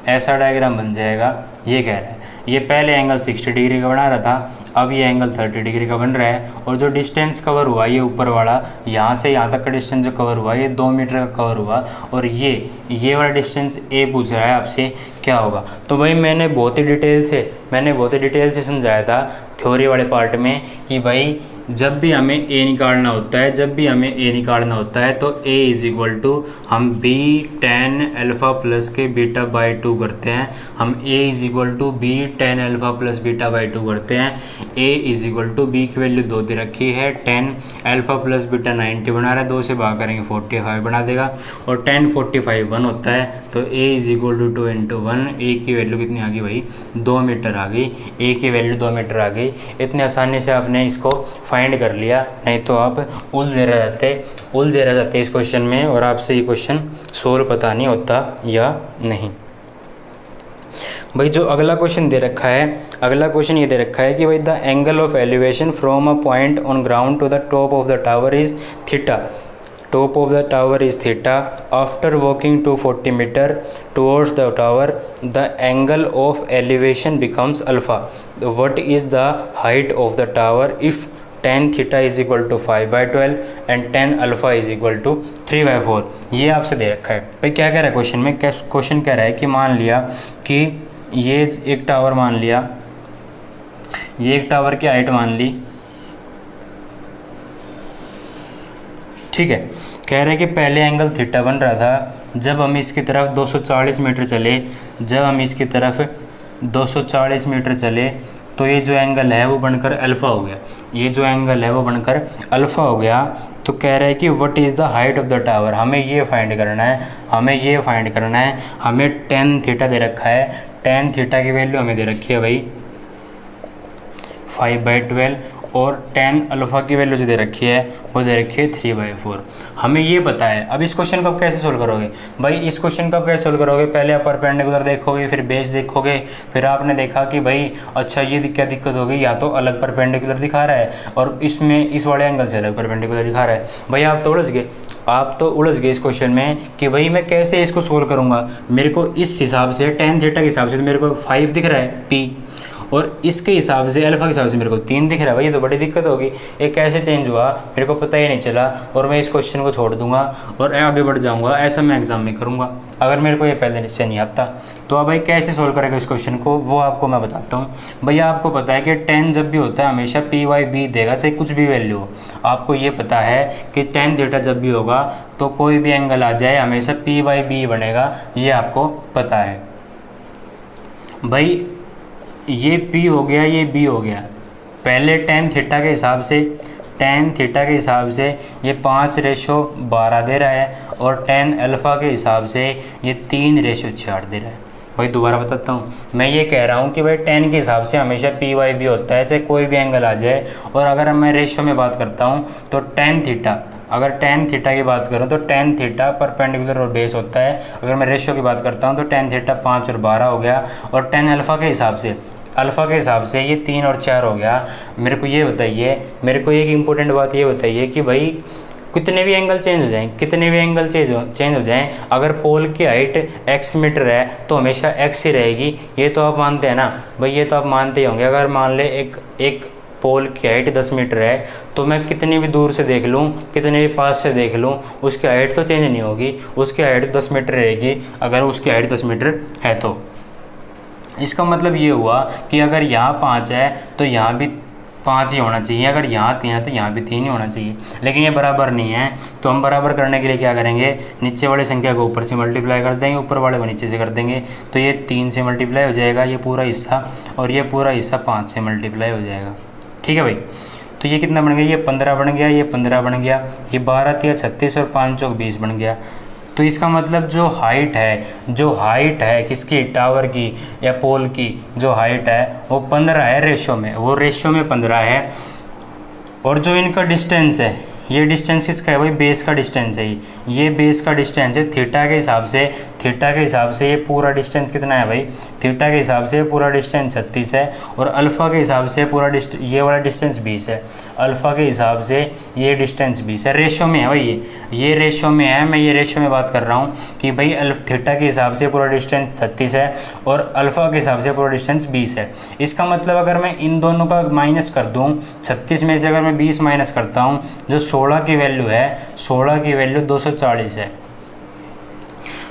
ऐसा डायग्राम बन जाएगा। ये कह रहा है ये पहले एंगल 60 डिग्री का बना रहा था, अब ये एंगल 30 डिग्री का बन रहा है, और जो डिस्टेंस कवर हुआ ये ऊपर वाला यहाँ से यहाँ तक का डिस्टेंस जो कवर हुआ ये 2 मीटर का कवर हुआ, और ये वाला डिस्टेंस ए पूछ रहा है आपसे क्या होगा। तो भाई मैंने बहुत ही डिटेल से समझाया था थ्योरी वाले पार्ट में कि भाई जब भी हमें ए निकालना होता है तो ए इज इक्वल टू हम बी tan अल्फ़ा प्लस के बीटा बाई 2 करते हैं, हम A is equal to B tan alpha plus beta by 2 करते हैं। A is equal to B की वैल्यू 2 दे रखी है, tan अल्फ़ा प्लस बीटा 90 बना रहा है, 2 से भाग करेंगे 45 बना देगा, और tan 45 1 होता है, तो A is equal to 2 into 1, ए की वैल्यू कितनी आ गई भाई 2 मीटर आ गई, ए की वैल्यू 2 मीटर आ गई। इतने आसानी से आपने इसको फाइंड कर लिया, नहीं तो आप उलझे रह जाते इस क्वेश्चन में, और आपसे ये क्वेश्चन सोल्व पता नहीं होता या नहीं। भाई जो अगला क्वेश्चन दे रखा है, अगला क्वेश्चन ये दे रखा है कि भाई the angle of elevation from a point on ground to the top of the tower is theta, top of the tower is theta, after walking 240 meter towards the tower the angle of elevation becomes alpha, what is the height of the tower if tan theta is equal to 5/12 and tan alpha is equal to 3/4। ये आपसे दे रखा है। भाई क्या कह रहा है question में, क्वेश्चन कह रहा है कि मान लिया कि ये एक टावर मान लिया, ये एक टावर की हाइट मान ली, ठीक है। कह रहे हैं कि पहले एंगल थीटा बन रहा था, जब हम इसकी तरफ 240 मीटर चले, तो ये जो एंगल है वो बनकर अल्फ़ा हो गया, तो कह रहा है कि what is the height of the tower, हमें ये फाइंड करना है, हमें tan थीटा दे रखा है, tan थीटा की वैल्यू हमें दे रखी है भाई 5/12, और tan अल्फ़ा की वैल्यू जो दे रखी है वो दे रखी है 3/4। हमें ये पता है। अब इस क्वेश्चन को आप कैसे सोल्व करोगे भाई, इस क्वेश्चन को आप कैसे सोल्व करोगे, पहले आप परपेंडिकुलर देखोगे, फिर बेस देखोगे, फिर आपने देखा कि भाई अच्छा ये क्या दिक्कत हो गई, या तो अलग परपेंडिकुलर दिखा रहा है और इसमें इस वाले एंगल से अलग परपेंडिकुलर दिखा रहा है। भाई आप तो उलझ गए इस क्वेश्चन में कि भाई मैं कैसे इसको सोल्व करूँगा। मेरे को इस हिसाब से tan थीटा के हिसाब से तो मेरे को 5 दिख रहा है p, और इसके हिसाब से अल्फ़ा के हिसाब से मेरे को 3 दिख रहा है। भाई ये तो बड़ी दिक्कत होगी, ये कैसे चेंज हुआ मेरे को पता ही नहीं चला, और मैं इस क्वेश्चन को छोड़ दूंगा और आगे बढ़ जाऊंगा। ऐसा मैं एग्जाम में करूंगा अगर मेरे को ये पहले से नहीं आता। तो अब भाई कैसे सोल्व करेगा इस क्वेश्चन को वो आपको मैं बताता हूँ। भैया आपको पता है कि tan जब भी होता है हमेशा p/b देगा, चाहे कुछ भी वैल्यू हो। आपको ये पता है कि tan थीटा जब भी होगा तो कोई भी एंगल आ जाए हमेशा p/b बनेगा, ये आपको पता है। भाई ये p हो गया, ये b हो गया। पहले tan थीटा के हिसाब से ये 5/12 दे रहा है, और tan अल्फ़ा के हिसाब से ये 3/6 दे रहा है। भाई दोबारा बताता हूँ, मैं ये कह रहा हूँ कि भाई tan के हिसाब से हमेशा p/b होता है, चाहे कोई भी एंगल आ जाए। और अगर मैं रेशो में बात करता हूँ तो tan थीटा, अगर tan थीटा की बात करूँ तो tan थीटा परपेंडिकुलर और बेस होता है। अगर मैं रेशो की बात करता हूँ तो tan थीटा 5 और 12 हो गया, और tan अल्फ़ा के हिसाब से ये 3 और 4 हो गया। मेरे को एक इम्पोर्टेंट बात ये बताइए कि भाई कितने भी एंगल चेंज हो जाएं, अगर पोल की हाइट x मीटर है तो हमेशा x ही रहेगी। ये तो आप मानते हैं ना भाई, ये तो आप मानते ही होंगे। अगर मान ले एक पोल की हाइट 10 मीटर है तो मैं कितनी भी दूर से देख लूँ, कितने भी पास से देख लूँ, उसकी हाइट तो चेंज नहीं होगी, उसकी हाइट 10 मीटर रहेगी अगर उसकी हाइट 10 मीटर है तो। इसका मतलब ये हुआ कि अगर यहाँ 5 है तो यहाँ भी 5 ही होना चाहिए, अगर यहाँ 3 है तो यहाँ भी 3 ही होना चाहिए। लेकिन ये बराबर नहीं है, तो हम बराबर करने के लिए क्या करेंगे, नीचे वाली संख्या को ऊपर से मल्टीप्लाई कर देंगे, ऊपर वाले को नीचे से कर देंगे। तो ये 3 से मल्टीप्लाई हो जाएगा ये पूरा हिस्सा, और ये पूरा हिस्सा 5 से मल्टीप्लाई हो जाएगा। ठीक है भाई, तो ये कितना बन गया, ये 15 बन गया, ये 15 बन गया, ये 12 × 36 और 5 × 20 बन गया। तो इसका मतलब जो हाइट है किसकी, टावर की या पोल की जो हाइट है वो 15 है रेशो में, 15 है। और जो इनका डिस्टेंस है ये डिस्टेंस किसका है भाई, बेस का डिस्टेंस है, ये बेस का डिस्टेंस है थीटा के हिसाब से। थीटा के हिसाब से ये पूरा डिस्टेंस कितना है भाई, थीटा के हिसाब से पूरा डिस्टेंस 36 है, और अल्फ़ा के हिसाब से पूरा ये वाला डिस्टेंस 20 है। अल्फ़ा के हिसाब से ये डिस्टेंस 20 है, रेशो में है भाई, ये रेशो में है। मैं ये रेशो में बात कर रहा हूँ कि भाई थीटा के हिसाब से पूरा डिस्टेंस 36 है और अल्फ़ा के हिसाब से पूरा डिस्टेंस 20 है। इसका मतलब अगर मैं इन दोनों का माइनस कर दूँ, 36 में से अगर मैं 20 माइनस करता हूँ, जो 16 की वैल्यू है, 16 की वैल्यू 240 है।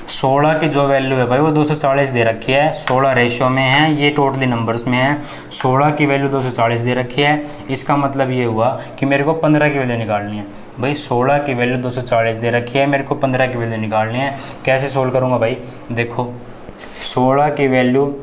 16 की जो वैल्यू है भाई वो 240 दे रखी है, 16 रेशो में है, ये टोटली नंबर्स में है। 16 की वैल्यू 240 दे रखी है, इसका मतलब ये हुआ कि मेरे को 15 की वैल्यू निकालनी है भाई। 16 की वैल्यू 240 दे रखी है, मेरे को 15 की वैल्यू निकालनी है। कैसे सोल्व करूँगा भाई, देखो 16 की वैल्यू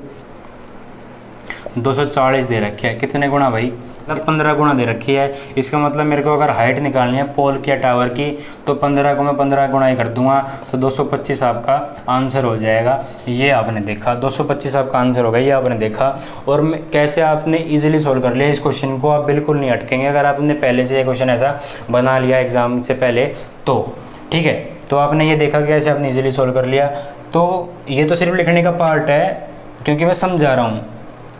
240 दे रखी है, कितने गुना भाई, 15 गुना दे रखी है। इसका मतलब मेरे को अगर हाइट निकालनी है पोल की या टावर की, तो 15 को मैं 15 गुना ही कर दूंगा, तो 225 आपका आंसर हो जाएगा। ये आपने देखा, 225 आपका आंसर होगा, ये आपने देखा। और कैसे आपने इजीली सोल्व कर लिया इस क्वेश्चन को, आप बिल्कुल नहीं अटकेंगे अगर आपने पहले से ये क्वेश्चन ऐसा बना लिया एग्जाम से पहले तो, ठीक है। तो आपने ये देखा कि कैसे आपने इजीली सोल्व कर लिया। तो ये तो सिर्फ लिखने का पार्ट है, क्योंकि मैं समझा रहा हूँ,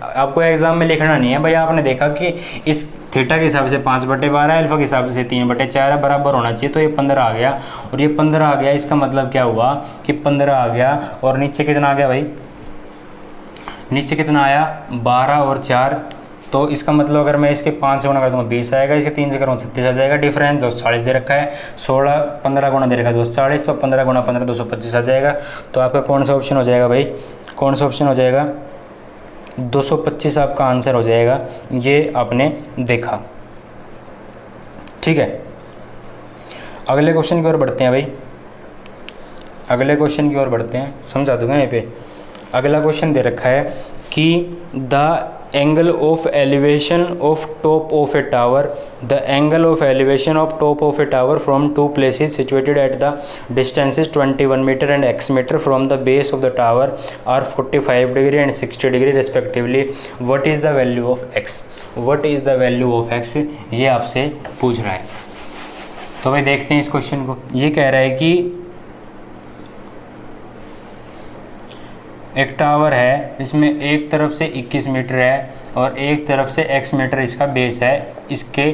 आपको एग्जाम में लिखना नहीं है भाई। आपने देखा कि इस थीटा के हिसाब से 5/12 है, अल्फा के हिसाब से 3/4 है, बराबर होना चाहिए, तो ये 15 आ गया। और ये 15 आ गया, इसका मतलब क्या हुआ कि 15 आ गया, और नीचे कितना आ गया भाई, नीचे कितना आया 12 और 4, तो इसका मतलब अगर मैं इसके 5 से गुना कर दूँगा 20 आएगा, इसके 3 से करूँगा 36 आ जाएगा। डिफरेंस 240 दे रखा है, 16 15 गुना दे रखा है 240, तो 15 गुना 15 225 आ जाएगा। तो आपका कौन सा ऑप्शन हो जाएगा भाई, कौन सा ऑप्शन हो जाएगा, 225 आपका आंसर हो जाएगा। ये आपने देखा, ठीक है। अगले क्वेश्चन की ओर बढ़ते हैं भाई, अगले क्वेश्चन की ओर बढ़ते हैं, समझा दूंगा यहाँ पे। अगला क्वेश्चन दे रखा है कि the angle of elevation of top of a tower, the angle of elevation of top of a tower from two places situated at the distances 21 metre and x metre from the base of the tower are 45 degree and 60 degree respectively. What is the value of x, what is the value of x, ये आपसे पूछ रहा है। तो भाई देखते हैं इस क्वेश्चन को। ये कह रहा है कि एक टावर है, इसमें एक तरफ से 21 मीटर है और एक तरफ से x मीटर इसका बेस है, इसके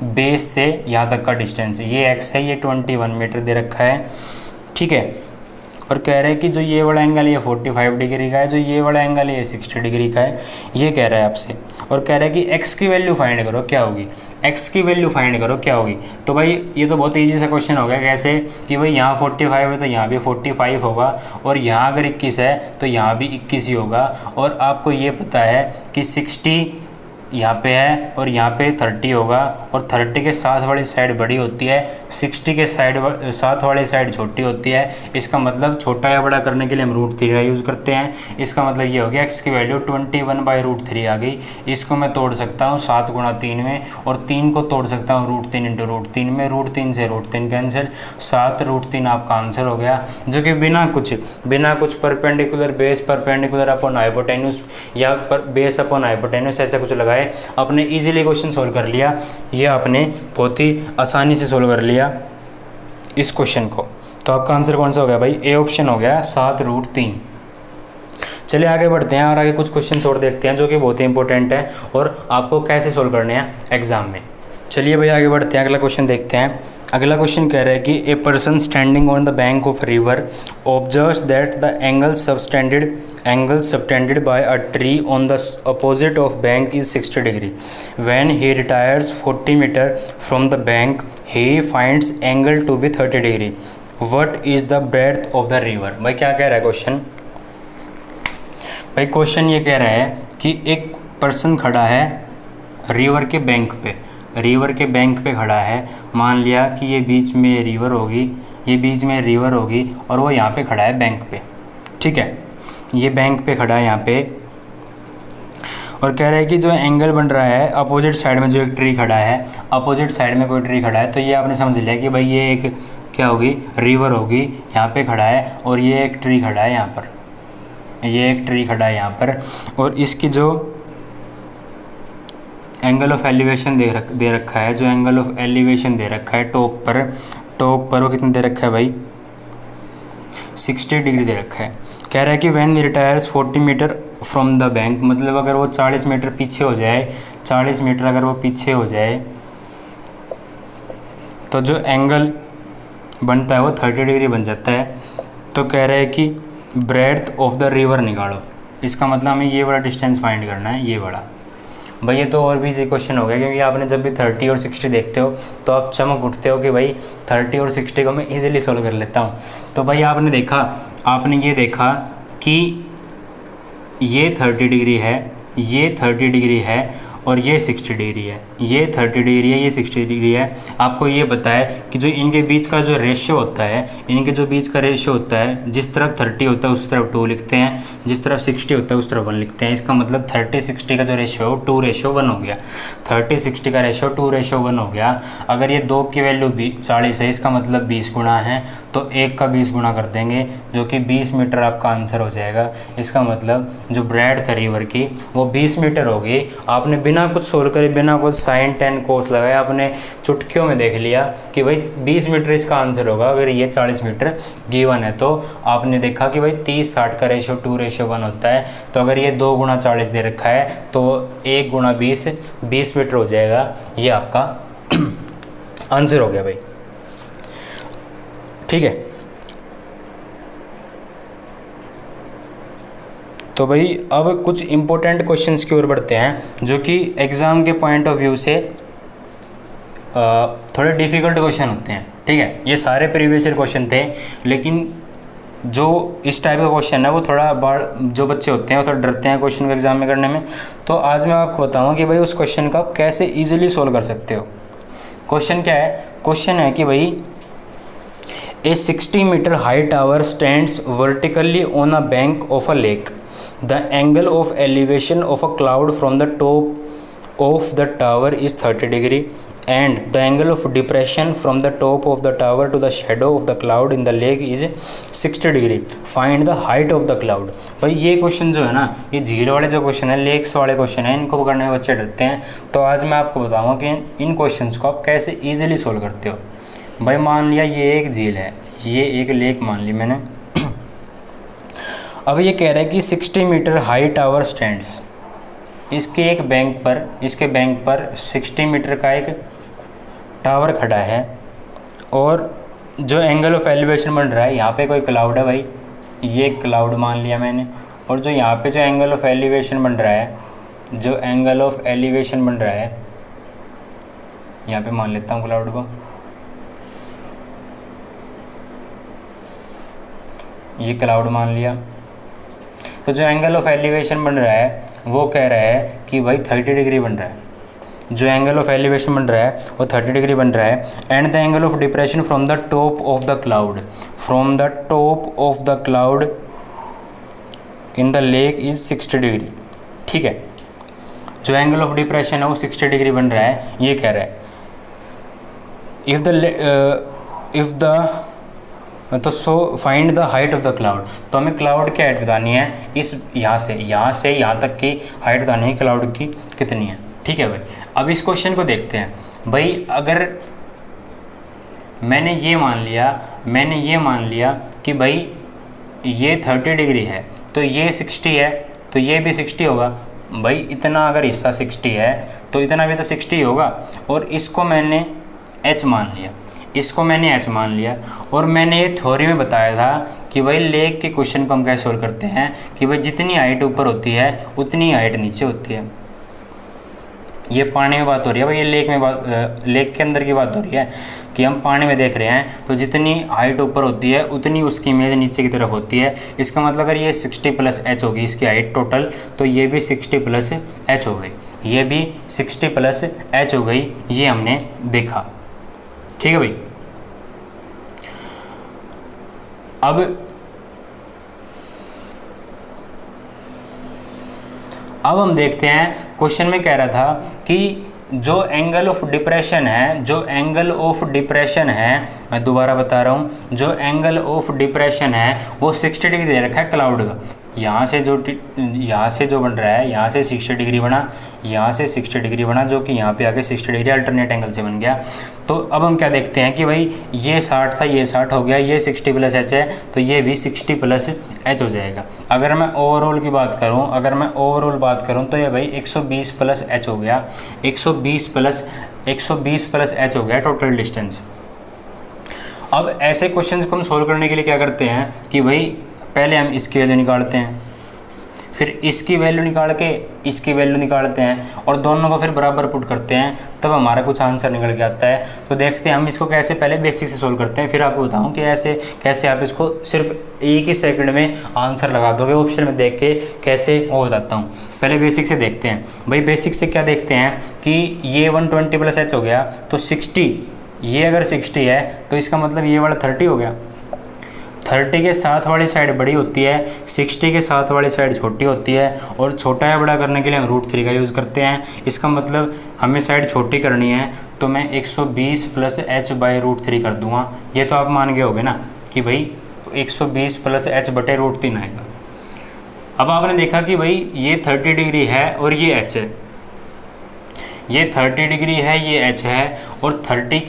बेस से यहाँ तक का डिस्टेंस ये x है, ये 21 मीटर दे रखा है, ठीक है। और कह रहे हैं कि जो ये वाला एंगल ये 45 डिग्री का है, जो ये वाला एंगल ये 60 डिग्री का है, ये कह रहा है आपसे। और कह रहा है कि x की वैल्यू फाइंड करो क्या होगी, x की वैल्यू फाइंड करो क्या होगी। तो भाई ये तो बहुत ईजी सा क्वेश्चन हो गया। कैसे कि भाई यहाँ 45 है तो यहाँ भी 45 होगा, और यहाँ अगर 21 है तो यहाँ भी 21 ही होगा। और आपको ये पता है कि 60 यहाँ पे है और यहाँ पे 30 होगा, और 30 के साथ वाली साइड बड़ी होती है, 60 के साथ वाली साइड छोटी होती है। इसका मतलब छोटा या बड़ा करने के लिए हम √3 का यूज़ करते हैं। इसका मतलब ये हो गया x की वैल्यू 21/√3 आ गई। इसको मैं तोड़ सकता हूँ 7 गुणा 3 में, और 3 को तोड़ सकता हूँ √3 × √3 में। √3 से √3 कैंसिल, 7 √3 आपका आंसर हो गया, जो कि बिना कुछ perpendicular base perpendicular upon hypotenuse या बेस अपॉन हाइपोटेन्यूज ऐसा कुछ लगाए आपने इजीली क्वेश्चन सोल्व कर लिया। ये आपने बहुत ही आसानी से सोल्व कर लिया इस क्वेश्चन को। तो आपका आंसर कौन सा हो गया भाई, ए ऑप्शन हो गया 7√3। चलिए आगे बढ़ते हैं और आगे कुछ क्वेश्चन और देखते हैं जो कि बहुत ही इंपॉर्टेंट है और आपको कैसे सोल्व करने हैं एग्जाम में। चलिए भाई आगे बढ़ते हैं, अगला क्वेश्चन देखते हैं। अगला क्वेश्चन कह रहा है कि a person standing on the bank of river observes that the angle subtended by a tree on the opposite of bank is 60 degree. When he retires 40 metre from the bank he finds angle to be 30 degree. What is the breadth of the river. भाई क्या कह रहा है question, भाई question ये कह रहा है कि एक पर्सन खड़ा है रिवर के बैंक पे, रिवर के बैंक पे खड़ा है। मान लिया कि ये बीच में रिवर होगी, ये बीच में रिवर होगी, और वो यहाँ पे खड़ा है बैंक पे, ठीक है। ये बैंक पे खड़ा है यहाँ पे, और कह रहा है कि जो एंगल बन रहा है अपोजिट साइड में जो एक ट्री खड़ा है, अपोजिट साइड में कोई ट्री खड़ा है, तो ये आपने समझ लिया कि भाई ये एक क्या होगी, रिवर होगी, यहाँ पे खड़ा है, और ये एक ट्री खड़ा है यहाँ पर, ये एक ट्री खड़ा है यहाँ पर, और इसकी जो एंगल ऑफ एलिवेशन दे रखा है, जो एंगल ऑफ एलिवेशन दे रखा है टॉप पर वो कितना दे रखा है भाई, 60 डिग्री दे रखा है। कह रहा है कि when retires 40 metre from the bank, मतलब अगर वो 40 मीटर पीछे हो जाए, 40 मीटर अगर वो पीछे हो जाए तो जो एंगल बनता है वो 30 डिग्री बन जाता है। तो कह रहा है कि ब्रेड्थ ऑफ द रिवर निकालो, इसका मतलब हमें ये बड़ा डिस्टेंस फाइंड करना है, ये बड़ा। भाई ये तो और भी इजी क्वेश्चन हो गया, क्योंकि आपने जब भी 30 और 60 देखते हो तो आप चमक उठते हो कि भाई 30 और 60 को मैं इजीली सोल्व कर लेता हूँ। तो भाई आपने ये देखा कि ये 30 डिग्री है, ये 30 डिग्री है और ये 60 डिग्री है, ये 30 डिग्री है, ये 60 डिग्री है। आपको ये पता है कि जो इनके बीच का जो रेशियो होता है, इनके जो बीच का रेशियो होता है, जिस तरफ 30 होता है उस तरफ 2 लिखते हैं, जिस तरफ 60 होता है उस तरफ 1 लिखते हैं। इसका मतलब 30-60 का जो रेशियो है 2:1 हो गया। 30-60 का रेशियो 2:1 हो गया। अगर ये 2 की वैल्यू 40 है, इसका मतलब 20 गुना है, तो 1 का 20 गुना कर देंगे, जो कि 20 मीटर आपका आंसर हो जाएगा। इसका मतलब जो ब्रेड था रिवर की वो 20 मीटर होगी। आपने बिना कुछ सोल्व करे, बिना कुछ साइन टेन कोस लगाया, आपने चुटकियों में देख लिया कि भाई 20 मीटर इसका आंसर होगा। अगर ये 40 मीटर गिवन है तो आपने देखा कि भाई 30-60 का रेशियो 2:1 होता है। तो अगर ये 2 गुना 40 दे रखा है तो 1 गुना 20 मीटर हो जाएगा। ये आपका आंसर हो गया भाई, ठीक है। तो भाई अब कुछ इम्पोर्टेंट क्वेश्चंस की ओर बढ़ते हैं, जो कि एग्ज़ाम के पॉइंट ऑफ व्यू से थोड़े डिफ़िकल्ट क्वेश्चन होते हैं, ठीक है। ये सारे प्रीवियस ईयर क्वेश्चन थे, लेकिन जो इस टाइप का क्वेश्चन है वो थोड़ा जो बच्चे होते हैं वो थोड़ा डरते हैं क्वेश्चन को एग्ज़ाम में करने में। तो आज मैं आपको बताऊँगा कि भाई उस क्वेश्चन को आप कैसे ईजिली सोल्व कर सकते हो। क्वेश्चन क्या है? क्वेश्चन है कि भाई a 60 metre high tower stands vertically on a bank of a lake. The angle of elevation of a cloud from the top of the tower is 30 degree and the angle of depression from the top of the tower to the shadow of the cloud in the lake is 60 degree. Find the height of the cloud. भाई ये question जो है ना, ये झील वाले जो question है, लेक्स वाले क्वेश्चन है, इनको करने में बच्चे डरते हैं। तो आज मैं आपको बताऊंगा कि इन क्वेश्चंस को आप कैसे इजीली सोल्व करते हो। भाई मान लिया ये एक झील है, ये एक लेक मान ली मैंने। अब ये कह रहा है कि 60 मीटर हाई टावर स्टैंड्स, इसके बैंक पर 60 मीटर का एक टावर खड़ा है और जो एंगल ऑफ एलिवेशन बन रहा है, यहाँ पे कोई क्लाउड है भाई, ये क्लाउड मान लिया मैंने। और जो यहाँ पे जो एंगल ऑफ एलिवेशन बन रहा है, जो एंगल ऑफ एलिवेशन बन रहा है, यहाँ पे मान लेता हूँ क्लाउड को, ये क्लाउड मान लिया। तो जो एंगल ऑफ एलिवेशन बन रहा है वो कह रहा है कि भाई 30 डिग्री बन रहा है। जो एंगल ऑफ एलिवेशन बन रहा है वो 30 डिग्री बन रहा है। And the angle of depression from the top of the cloud, from the top of the cloud in the lake is 60 degree, ठीक है। जो एंगल ऑफ डिप्रेशन है वो 60 डिग्री बन रहा है, ये कह रहा है। इफ़ द तो so find the height of the cloud, तो हमें क्लाउड की हाइट बतानी है। इस यहाँ से यहाँ तक की हाइट बतानी है क्लाउड की कितनी है, ठीक है भाई। अब इस क्वेश्चन को देखते हैं। भाई अगर मैंने ये मान लिया कि भाई ये 30 डिग्री है तो ये 60 है, तो ये भी 60 होगा। भाई इतना अगर हिस्सा 60 है तो इतना भी तो 60 ही होगा। और इसको मैंने h मान लिया, और मैंने ये थ्योरी में बताया था कि भाई लेक के क्वेश्चन को हम कैसे सोल्व करते हैं कि भाई जितनी हाइट ऊपर होती है उतनी हाइट नीचे होती है। ये पानी में बात हो रही है भाई, ये लेक के अंदर की बात हो रही है कि हम पानी में देख रहे हैं, तो जितनी हाइट ऊपर होती है उतनी उसकी इमेज नीचे की तरफ होती है। इसका मतलब अगर ये 60 + h होगी इसकी हाइट टोटल, तो ये भी 60 + h हो गई, ये भी 60 + h हो गई। ये हमने देखा, ठीक है भाई। अब हम देखते हैं क्वेश्चन में कह रहा था कि जो एंगल ऑफ डिप्रेशन है, मैं दोबारा बता रहा हूँ, जो एंगल ऑफ डिप्रेशन है वो 60 डिग्री दे रखा है क्लाउड का। यहाँ से जो बन रहा है, यहाँ से 60 डिग्री बना, यहाँ से 60 डिग्री बना, जो कि यहाँ पे आके 60 डिग्री अल्टरनेट एंगल से बन गया। तो अब हम क्या देखते हैं कि भाई ये 60 था, ये 60 हो गया, ये 60 प्लस एच है, तो ये भी 60 प्लस एच हो जाएगा। अगर मैं ओवरऑल की बात करूँ, तो ये भाई 120 प्लस एच हो गया, 120 प्लस एच हो गया टोटल डिस्टेंस। अब ऐसे क्वेश्चंस को हम सोल्व करने के लिए क्या करते हैं कि भाई पहले हम इसकी वैल्यू निकालते हैं, फिर इसकी वैल्यू निकाल के इसकी वैल्यू निकालते हैं और दोनों को फिर बराबर पुट करते हैं, तब हमारा कुछ आंसर निकल के आता है। तो देखते हैं हम इसको कैसे, पहले बेसिक से सोल्व करते हैं, फिर आपको बताऊं कि ऐसे कैसे आप इसको सिर्फ एक ही सेकंड में आंसर लगा दोगे। ऑप्शन में देख के कैसे वो बताता हूँ। पहले बेसिक से देखते हैं। भाई बेसिक से क्या देखते हैं कि ये 120 प्लस एच हो गया, तो 60, ये अगर 60 है तो इसका मतलब ये वाला 30 हो गया। 30 के साथ वाली साइड बड़ी होती है, 60 के साथ वाली साइड छोटी होती है, और छोटा या बड़ा करने के लिए हम √3 का यूज़ करते हैं। इसका मतलब हमें साइड छोटी करनी है, तो मैं 120 प्लस एच बाई √3 कर दूंगा। ये तो आप मान गए होगे ना कि भाई 120 प्लस एच बटे √3 आएगा। अब आपने देखा कि भाई ये 30 डिग्री है और ये एच है, ये 30 डिग्री है, ये एच है, और 30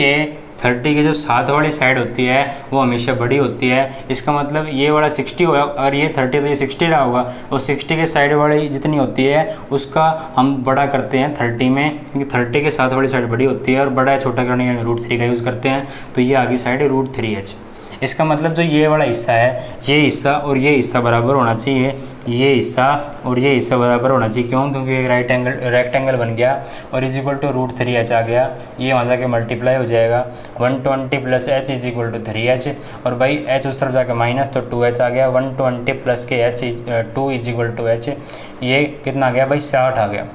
के जो साथ वाली साइड होती है वो हमेशा बड़ी होती है। इसका मतलब ये वाला 60 होगा, और ये 30 तो ये 60 रहा होगा, और 60 के साइड वाली जितनी होती है उसका हम बड़ा करते हैं 30 में, क्योंकि 30 के साथ वाली साइड बड़ी होती है, और बड़ा छोटा करने के लिए √3 का यूज़ करते हैं। तो ये आगे साइड है √3h। इसका मतलब जो ये वाला हिस्सा है, ये हिस्सा और ये हिस्सा बराबर होना चाहिए, ये हिस्सा और ये हिस्सा बराबर होना चाहिए। क्यों? क्योंकि एक रेक्टेंगल बन गया और इज इक्वल टू √3h आ गया। ये वहाँ जाके मल्टीप्लाई हो जाएगा, 120 plus h is equal to 3h, और भाई h उस तरफ जाके माइनस, तो 2h आ गया। 120 प्लस के h 2 is equal to h, ये कितना आ गया भाई 60 आ गया,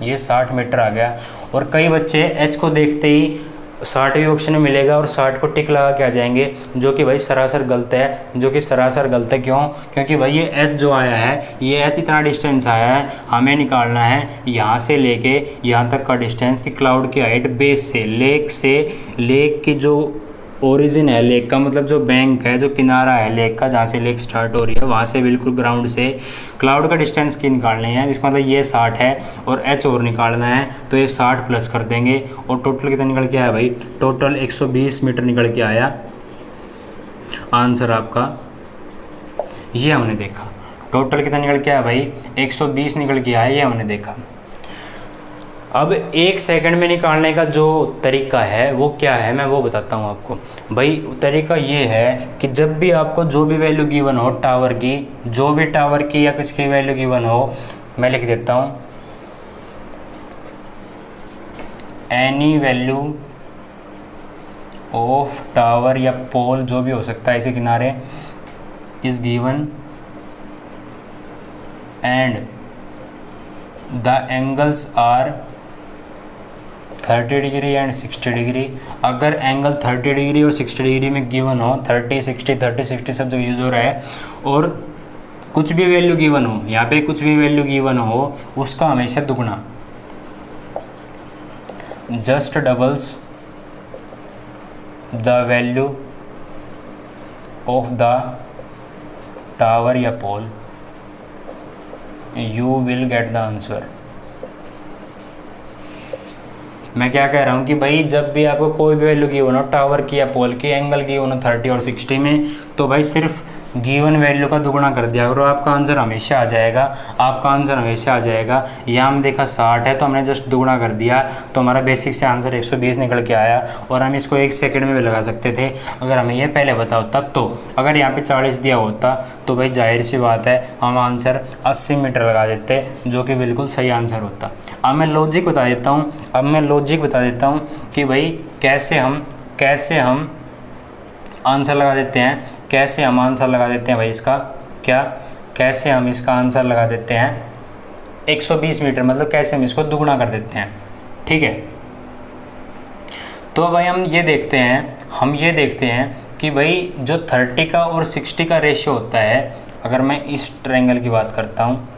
ये 60 मीटर आ गया। और कई बच्चे h को देखते ही 60 भी ऑप्शन में मिलेगा और 60 को टिक लगा के आ जाएंगे, जो कि भाई सरासर गलत है, जो कि सरासर गलत है। क्यों? क्योंकि भाई ये एच जो आया है, ये एच इतना डिस्टेंस आया है, हमें निकालना है यहाँ से लेके यहाँ तक का डिस्टेंस कि क्लाउड की हाइट बेस से लेक की जो ओरिजिन है, लेक का मतलब जो बैंक है, जो किनारा है लेक का, जहाँ से लेक स्टार्ट हो रही है, वहाँ से बिल्कुल ग्राउंड से क्लाउड का डिस्टेंस की निकालनी है। इसका मतलब ये 60 है और एच और निकालना है, तो ये 60 प्लस कर देंगे। और टोटल कितना निकल के आया भाई? टोटल 120 मीटर निकल के आया आंसर आपका। ये हमने देखा टोटल कितना निकल के आया भाई, 120 निकल के आया, ये हमने देखा। अब 1 सेकंड में निकालने का जो तरीका है वो क्या है, मैं वो बताता हूँ आपको। भाई तरीका ये है कि जब भी आपको जो भी वैल्यू गिवन हो टावर की, जो भी टावर की या किसकी वैल्यू गिवन हो, मैं लिख देता हूँ एनी वैल्यू ऑफ टावर या पोल, जो भी हो सकता है इसे किनारे, is given and the angles are 30 degree and 60 degree. अगर एंगल 30 डिग्री और 60 डिग्री में गिवन हो, 30 60 सब जो यूज़ हो रहा है, और कुछ भी वैल्यू गिवन हो, यहाँ पे कुछ भी वैल्यू गिवन हो, उसका हमेशा दुगना, just doubles the value of the tower या pole, you will get the answer. मैं क्या कह रहा हूँ कि भाई जब भी आपको कोई भी वैल्यू गिवन हो टावर की या पोल की, एंगल गिवन हो 30 और 60 में, तो भाई सिर्फ गिवन वैल्यू का दुगुना कर दिया करो, आपका आंसर हमेशा आ जाएगा, आपका आंसर हमेशा आ जाएगा। यहाँ हमने देखा 60 है तो हमने जस्ट दुगुना कर दिया, तो हमारा बेसिक से आंसर 120 निकल के आया। और हम इसको 1 सेकंड में भी लगा सकते थे अगर हमें ये पहले पता होता। तो अगर यहाँ पे 40 दिया होता तो भाई जाहिर सी बात है हम आंसर 80 मीटर लगा देते, जो कि बिल्कुल सही आंसर होता। अब मैं लॉजिक बता देता हूँ कि भाई कैसे हम आंसर लगा देते हैं, कैसे हम आंसर लगा देते हैं भाई इसका, कैसे हम इसका आंसर लगा देते हैं 120 मीटर, मतलब कैसे हम इसको दुगुना कर देते हैं। ठीक है, तो भाई हम ये देखते हैं कि भाई जो 30 का और 60 का रेशियो होता है, अगर मैं इस ट्रायंगल की बात करता हूँ,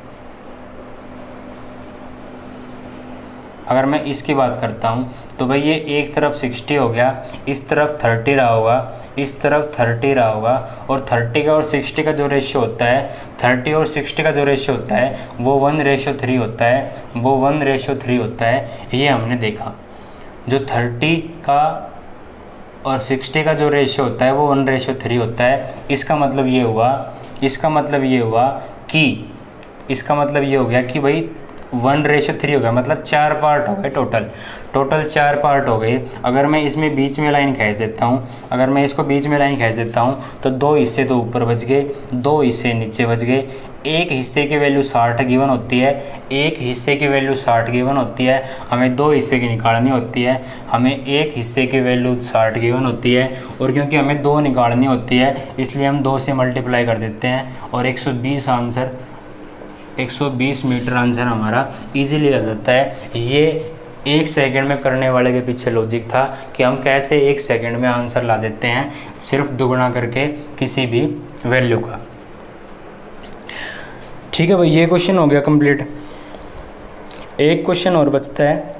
अगर मैं इसकी बात करता हूँ तो भाई ये एक तरफ 60 हो गया, इस तरफ 30 रहा होगा, इस तरफ 30 रहा होगा, और 30 का और 60 का जो रेशियो होता है, 30 और 60 का जो रेशियो होता है वो 1:3 होता है, वो 1:3 होता है। ये हमने देखा। जो 30 का और 60 का जो रेशियो होता है वो 1:3 होता है। इसका मतलब ये हुआ कि भाई 1:3 हो गया, मतलब 4 पार्ट हो गए टोटल 4 पार्ट हो गए। अगर मैं इसमें बीच में लाइन खींच देता हूँ, तो 2 हिस्से तो ऊपर बच गए, 2 हिस्से नीचे बच गए। एक हिस्से की वैल्यू 60 गिवन होती है, हमें 2 हिस्से की निकालनी होती है, हमें एक हिस्से की वैल्यू 60 गिवन होती है, और क्योंकि हमें 2 निकालनी होती है इसलिए हम 2 से मल्टीप्लाई कर देते हैं, और 120 मीटर आंसर हमारा इजीली आ जाता है। ये 1 सेकंड में करने वाले के पीछे लॉजिक था कि हम कैसे 1 सेकंड में आंसर ला देते हैं, सिर्फ दुगना करके किसी भी वैल्यू का। ठीक है भाई, ये क्वेश्चन हो गया कंप्लीट। एक क्वेश्चन और बचता है,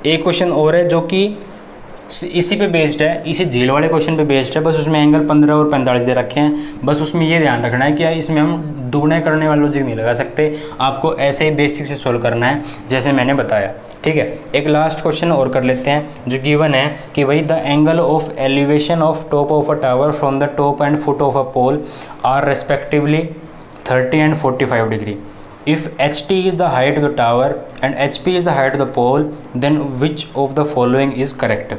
एक क्वेश्चन और है जो कि इसी पे बेस्ड है, इसी झील वाले क्वेश्चन पे बेस्ड है, बस उसमें एंगल 15 और 45 दे रखे हैं। बस उसमें ये ध्यान रखना है कि इसमें हम दुगने करने वाला लॉजिक नहीं लगा सकते, आपको ऐसे ही बेसिक से सोल्व करना है जैसे मैंने बताया। ठीक है, एक लास्ट क्वेश्चन और कर लेते हैं जो गिवन है कि भाई the angle of elevation of top of a tower from the top and foot of a pole are respectively 30 and 45 degree. If HT is the height of the tower and HP is the height of the pole, then which of the following is correct?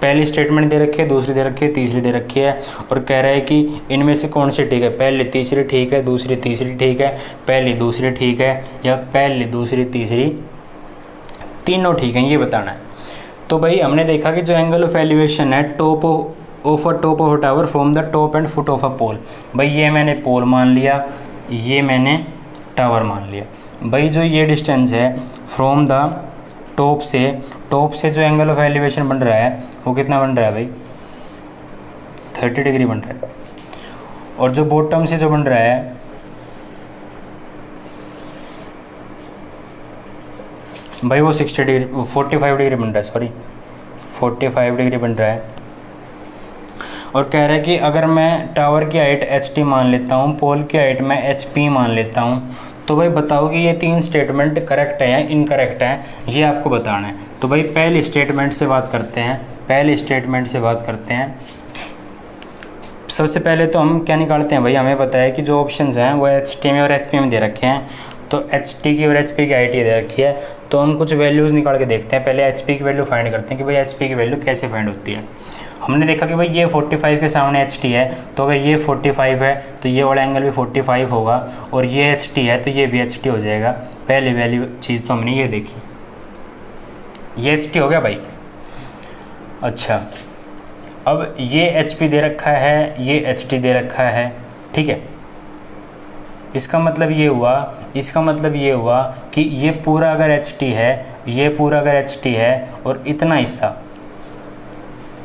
पहली statement दे रखी है, दूसरी दे रखी है, तीसरी दे रखी है, और कह रहा है कि इनमें से कौन सी ठीक है। पहली तीसरी ठीक है, दूसरी तीसरी ठीक है, पहली दूसरी ठीक है, या पहली दूसरी तीसरी तीनों ठीक है, ये बताना है। तो भाई हमने देखा कि जो एंगल ऑफ एलिवेशन है top of a tower from the top and foot of a pole, भाई ये मैंने पोल मान लिया, ये मैंने टावर मान लिया। भाई जो ये डिस्टेंस है फ्रॉम द टॉप से जो एंगल ऑफ एलिवेशन बन रहा है वो कितना बन रहा है भाई, 30 डिग्री बन रहा है, और जो बॉटम से जो बन रहा है भाई वो 45 डिग्री बन रहा है, 45 डिग्री बन रहा है। और कह रहा है कि अगर मैं टावर की हाइट HT मान लेता हूँ, पोल की हाइट मैं HP मान लेता हूँ, तो भाई बताओ कि ये 3 स्टेटमेंट करेक्ट है या इनकरेक्ट है, ये आपको बताना है। तो भाई पहली स्टेटमेंट से बात करते हैं। सबसे पहले तो हम क्या निकालते हैं भाई, हमें पता है कि जो ऑप्शंस हैं वो HT में और HP में दे रखे हैं। तो HT की और HP की हाइट ये दे रखी है, तो हम कुछ वैल्यूज़ निकाल के देखते हैं। पहले HP की वैल्यू फाइंड करते हैं कि भाई HP की वैल्यू कैसे फाइंड होती है। हमने देखा कि भाई ये 45 के सामने HT है, तो अगर ये 45 है तो ये वाला एंगल भी 45 होगा, और ये HT है तो ये भी HT हो जाएगा। पहली वैल्यू चीज़ तो हमने ये देखी, ये HT हो गया भाई। अच्छा, अब ये HP दे रखा है, ये HT दे रखा है, ठीक है। इसका मतलब ये हुआ कि ये पूरा अगर HT है, और इतना हिस्सा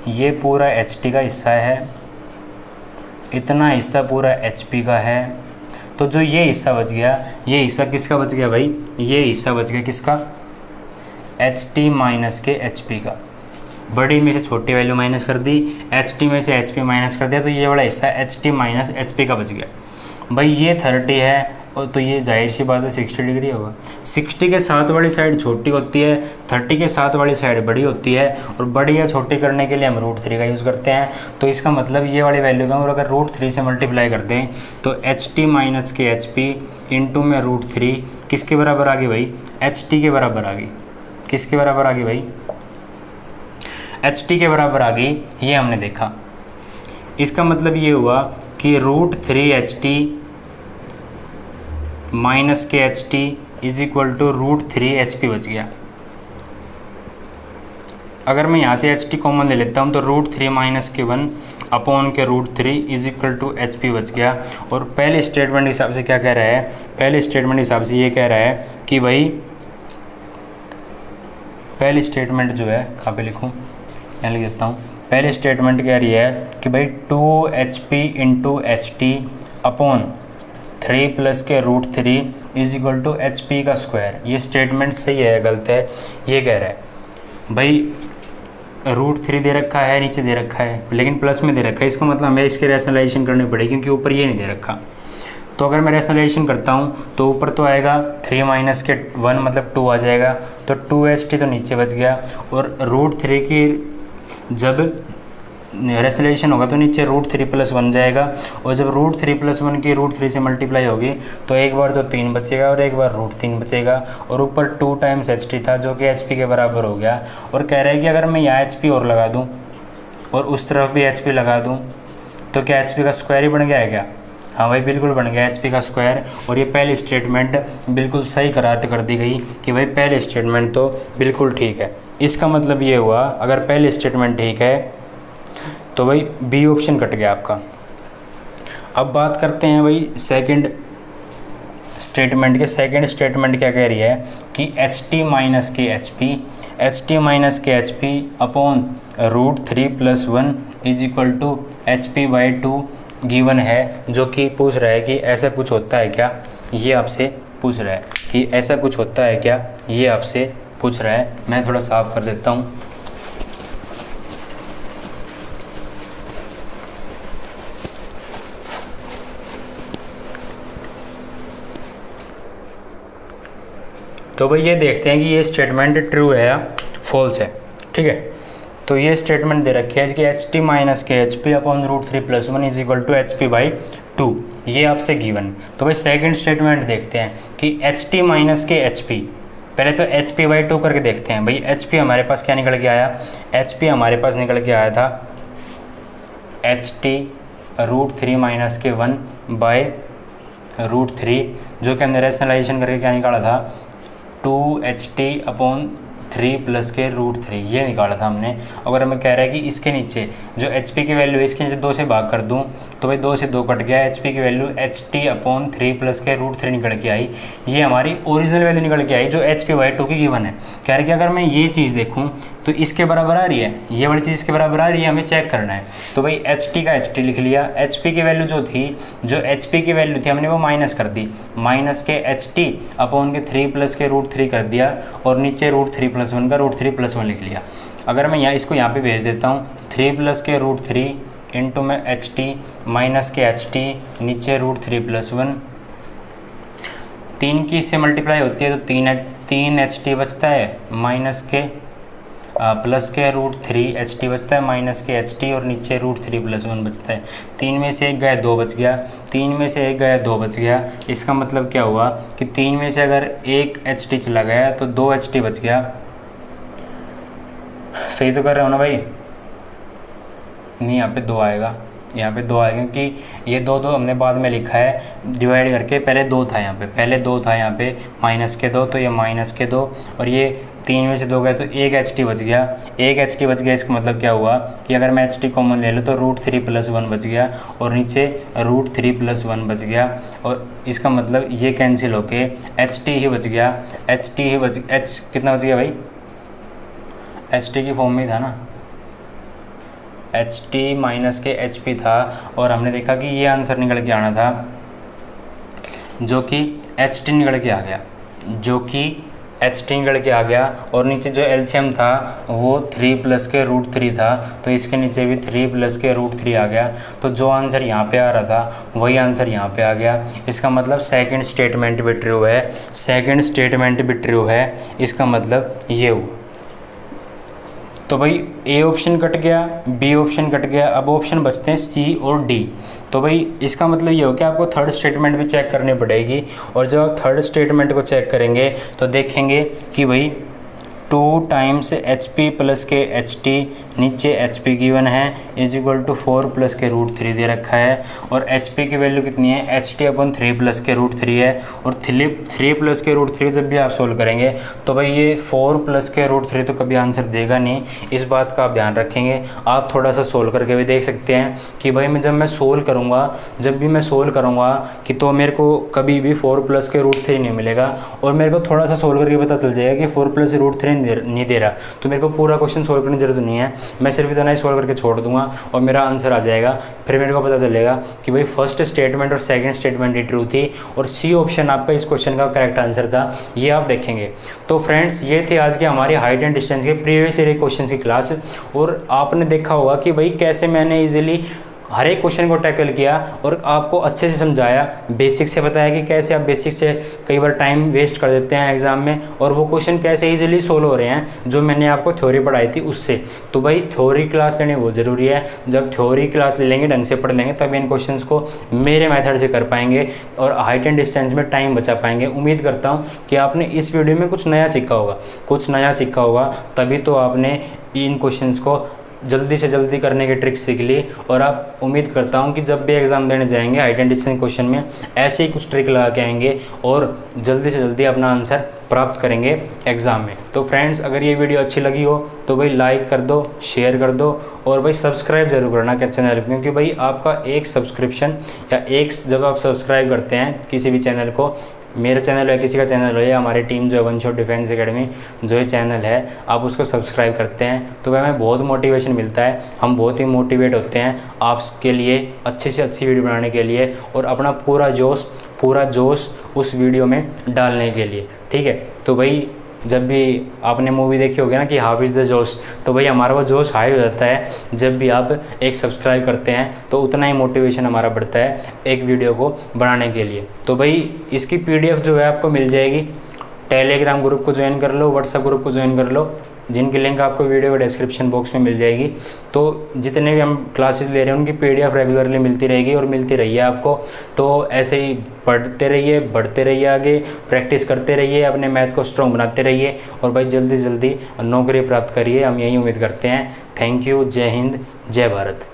ये पूरा HT का हिस्सा है, इतना हिस्सा पूरा HP का है, तो जो ये हिस्सा बच गया, ये हिस्सा किसका बच गया भाई, ये हिस्सा बच गया किसका, HT माइनस के HP का। बड़ी में से छोटी वैल्यू माइनस कर दी, HT में से HP माइनस कर दिया, तो ये वाला हिस्सा HT माइनस HP का बच गया। भाई ये 30 है, और तो ये जाहिर सी बात है 60 डिग्री होगा। 60 के साथ वाली साइड छोटी होती है, 30 के साथ वाली साइड बड़ी होती है, और बड़ी या छोटी करने के लिए हम √3 का यूज़ करते हैं। तो इसका मतलब ये वाली वैल्यू का, और अगर √3 से मल्टीप्लाई कर दें तो HT माइनस के HP इंटू में √3 किसके बराबर आ गई भाई, HT के बराबर आ गई। किसके बराबर आ गई भाई, HT के बराबर आ गई, ये हमने देखा। इसका मतलब ये हुआ कि √3 HT माइनस के HT is equal to √3 HP बच गया। अगर मैं यहाँ से HT कॉमन ले लेता हूँ तो √3 माइनस के 1 अपॉन के √3 इज इक्वल टू HP बच गया। और पहले स्टेटमेंट के हिसाब से क्या कह रहा है, पहले स्टेटमेंट के हिसाब से ये कह रहा है कि भाई पहली स्टेटमेंट जो है, कहाँ पे लिखूँ, यहाँ लिख देता हूँ। पहली स्टेटमेंट कह रही है कि भाई 2 HP into HT upon 3 plus के root 3 is equal to H P का स्क्वायर। ये स्टेटमेंट सही है या गलत है, ये कह रहा है भाई रूट 3 दे रखा है, नीचे दे रखा है, लेकिन प्लस में दे रखा है, इसका मतलब हमें इसकी रैशनलाइजेशन करनी पड़ेगी क्योंकि ऊपर ये नहीं दे रखा। तो अगर मैं रैशनलाइजेशन करता हूँ तो ऊपर तो आएगा 3 माइनस के 1 मतलब 2 आ जाएगा, तो 2ht तो नीचे बच गया, और रूट 3 की जब रैशनलाइजेशन होगा तो नीचे रूट 3 प्लस 1 जाएगा, और जब रूट 3 प्लस 1 की रूट 3 से मल्टीप्लाई होगी तो एक बार तो 3 बचेगा और एक बार रूट 3 बचेगा, और ऊपर 2 टाइम्स एच टी था जो कि एच पी के बराबर हो गया। और कह रहा है कि अगर मैं यहाँ एच पी और लगा दूँ और उस तरफ भी एच पी लगा दूँ तो क्या एच पी का स्क्वायर ही बन गया है क्या? हाँ भाई बिल्कुल बन गया एच पी का स्क्वायर। और ये पहली स्टेटमेंट बिल्कुल सही करार कर दी गई कि भाई पहली स्टेटमेंट तो बिल्कुल ठीक है। इसका मतलब ये हुआ अगर पहली स्टेटमेंट ठीक है तो भाई बी ऑप्शन कट गया आपका। अब बात करते हैं भाई सेकंड स्टेटमेंट के। सेकंड स्टेटमेंट क्या कह रही है कि H T minus K H P upon root 3 plus 1 is equal to H P by 2 given है, जो कि पूछ रहा है कि ऐसा कुछ होता है क्या, ये आपसे पूछ रहा है कि ऐसा कुछ होता है क्या, ये आपसे पूछ रहा है। मैं थोड़ा साफ कर देता हूँ। तो भाई ये देखते हैं कि ये स्टेटमेंट ट्रू है या फॉल्स है, ठीक है। तो ये स्टेटमेंट दे रखी है कि H T minus K H P upon root 3 plus 1 is equal to H P by 2, ये आपसे गिवन। तो भाई सेकंड स्टेटमेंट देखते हैं कि H T minus K H P, पहले तो एच पी बाई 2 करके देखते हैं। भाई एच पी हमारे पास क्या निकल के आया, एच पी हमारे पास निकल के आया था एच टी रूट 3 माइनस के 1 बाय रूट 3, जो कि हमने रैशनलाइजेशन करके क्या निकाला था 2ht अपॉन 3 प्लस के रूट 3, ये निकाला था हमने। अगर हमें कह रहा है कि इसके नीचे जो एच पी की वैल्यू है इसके नीचे 2 से भाग कर दूं तो भाई 2 से 2 कट गया, एच पी की value H T upon 3 plus के रूट 3 निकल के आई। ये हमारी ओरिजिनल वैल्यू निकल के आई जो एच पी बाई 2 की गिवन है। कह रहे कि अगर मैं ये चीज़ देखूँ तो इसके बराबर आ रही है, ये वाली चीज़ इसके बराबर आ रही है, हमें चेक करना है। तो भाई एच टी का एच टी लिख लिया, एच पी की वैल्यू जो एच पी की वैल्यू थी हमने वो माइनस कर दी, minus K H T upon के 3 प्लस के रूट 3 कर दिया, और नीचे रूट 3 प्लस 1 का रूट 3 प्लस 1 लिख लिया। अगर मैं इसको यहाँ पे भेज देता हूँ 3 प्लस के रूट 3 इंटू में H T minus K H T नीचे रूट 3 प्लस 1, 3 की इससे मल्टीप्लाई होती है तो 3 एच टी बचता है, माइनस के प्लस के रूट 3 एच टी बचता है, माइनस के एच टी और नीचे रूट 3 प्लस 1 बचता है। 3 में से 1 गया 2 बच गया, 3 में से 1 गया 2 बच गया। इसका मतलब क्या हुआ कि 3 में से अगर 1 एच टी चला गया तो 2 एच टी बच गया। सही तो कर रहे हो ना भाई? नहीं, यहाँ पे 2 आएगा, यहाँ पे 2 आएगा क्योंकि ये 2 हमने बाद में लिखा है डिवाइड करके, पहले 2 था यहाँ पे, पहले 2 था यहाँ पे माइनस के 2, तो ये माइनस के 2 और ये 3 में से 2 गए तो 1 एच टी बच गया, 1 एच टी बच गया। इसका मतलब क्या हुआ कि अगर मैं एच टी कॉमन ले लूँ तो रूट 3 प्लस 1 बच गया और नीचे रूट 3 प्लस 1 बच गया, और इसका मतलब ये कैंसिल होके एच टी ही बच गया, एच टी ही बच, एच कितना बच गया भाई, एच टी की फॉर्म में था ना, H T minus K H P था, और हमने देखा कि ये आंसर निकल के आना था जो कि एच टी निकल के आ गया, जो कि एच टी निकल के आ गया। और नीचे जो एलसीएम था वो 3 प्लस के रूट 3 था, तो इसके नीचे भी 3 प्लस के रूट 3 आ गया। तो जो आंसर यहाँ पे आ रहा था वही आंसर यहाँ पे आ गया। इसका मतलब सेकंड स्टेटमेंट भी ट्रू है, सेकंड स्टेटमेंट भी ट्रू है, इसका मतलब ये हुआ। तो भाई ए ऑप्शन कट गया, बी ऑप्शन कट गया, अब ऑप्शन बचते हैं सी और डी। तो भाई इसका मतलब ये हो कि आपको थर्ड स्टेटमेंट भी चेक करनी पड़ेगी, और जब आप थर्ड स्टेटमेंट को चेक करेंगे तो देखेंगे कि भाई 2 times H P plus K H T नीचे एच पी गिवन है इज इक्वल टू 4 प्लस के रूट 3 दे रखा है, और एच पी की वैल्यू कितनी है, एच टी अपॉन 3 प्लस के रूट 3 है, और 3 प्लस के रूट 3 जब भी आप सोल्व करेंगे तो भाई ये 4 प्लस के रूट 3 तो कभी आंसर देगा नहीं, इस बात का आप ध्यान रखेंगे। आप थोड़ा सा सोल्व करके भी देख सकते हैं कि भाई जब मैं सोल्व करूँगा कि तो मेरे को कभी भी 4 प्लस के रूट 3 नहीं मिलेगा, और मेरे को थोड़ा सा सोल्व करके पता चल जाएगा कि 4 प्लस रूट 3 नहीं दे रहा तो मेरे को पूरा क्वेश्चन सोल्व करने की जरूरत नहीं है, मैं सिर्फ इतना ही सोल्व करके छोड़ दूंगा और मेरा आंसर आ जाएगा। फिर मेरे को पता चलेगा कि भाई फर्स्ट स्टेटमेंट और सेकंड स्टेटमेंट ही ट्रू थी और सी ऑप्शन आपका इस क्वेश्चन का करेक्ट आंसर था, ये आप देखेंगे। तो फ्रेंड्स ये थे आज के हमारी हाइट एंड डिस्टेंस के प्रीवियस ईयर क्वेश्चन की क्लास। और आपने देखा होगा कि भाई कैसे मैंने इजीली हर एक क्वेश्चन को टैकल किया और आपको अच्छे से समझाया, बेसिक से बताया कि कैसे आप बेसिक से कई बार टाइम वेस्ट कर देते हैं एग्जाम में और वो क्वेश्चन कैसे इजीली सोल्व हो रहे हैं जो मैंने आपको थ्योरी पढ़ाई थी उससे। तो भाई थ्योरी क्लास लेनी बहुत ज़रूरी है, जब थ्योरी क्लास ले लेंगे, ढंग से पढ़ लेंगे, तब इन क्वेश्चंस को मेरे मेथड से कर पाएंगे और हाइट एंड डिस्टेंस में टाइम बचा पाएंगे। उम्मीद करता हूँ कि आपने इस वीडियो में कुछ नया सीखा होगा, तभी तो आपने इन क्वेश्चंस को जल्दी से जल्दी करने की ट्रिक सीख ली। और आप उम्मीद करता हूं कि जब भी एग्ज़ाम देने जाएंगे हाइट एंड डिस्टेंस क्वेश्चन में ऐसे ही कुछ ट्रिक लगा के आएंगे और जल्दी से जल्दी अपना आंसर प्राप्त करेंगे एग्ज़ाम में। तो फ्रेंड्स अगर ये वीडियो अच्छी लगी हो तो भाई लाइक कर दो, शेयर कर दो और भाई सब्सक्राइब जरूर करना क्या चैनल, क्योंकि भाई आपका एक सब्सक्रिप्शन या एक जब आप सब्सक्राइब करते हैं किसी भी चैनल को, मेरा चैनल है, किसी का चैनल हो या हमारी टीम जो है वन शॉट डिफेंस एकेडमी जो ये चैनल है, आप उसको सब्सक्राइब करते हैं तो वह हमें बहुत मोटिवेशन मिलता है, हम बहुत ही मोटिवेट होते हैं आपके लिए अच्छी से अच्छी वीडियो बनाने के लिए और अपना पूरा जोश उस वीडियो में डालने के लिए। ठीक है, तो भाई जब भी आपने मूवी देखी होगी ना कि हाफिज़ द जोश, तो भाई हमारा वो जोश हाई हो जाता है जब भी आप एक सब्सक्राइब करते हैं, तो उतना ही मोटिवेशन हमारा बढ़ता है एक वीडियो को बनाने के लिए। तो भाई इसकी PDF जो है आपको मिल जाएगी, टेलीग्राम ग्रुप को ज्वाइन कर लो, व्हाट्सएप ग्रुप को ज्वाइन कर लो, जिनकी लिंक आपको वीडियो के डिस्क्रिप्शन बॉक्स में मिल जाएगी। तो जितने भी हम क्लासेस ले रहे हैं उनकी PDF रेगुलरली मिलती रहेगी और मिलती रही है आपको। तो ऐसे ही पढ़ते रहिए, बढ़ते रहिए, आगे प्रैक्टिस करते रहिए, अपने मैथ को स्ट्रॉन्ग बनाते रहिए और भाई जल्दी से जल्दी नौकरी प्राप्त करिए, हम यही उम्मीद करते हैं। थैंक यू, जय हिंद, जय भारत।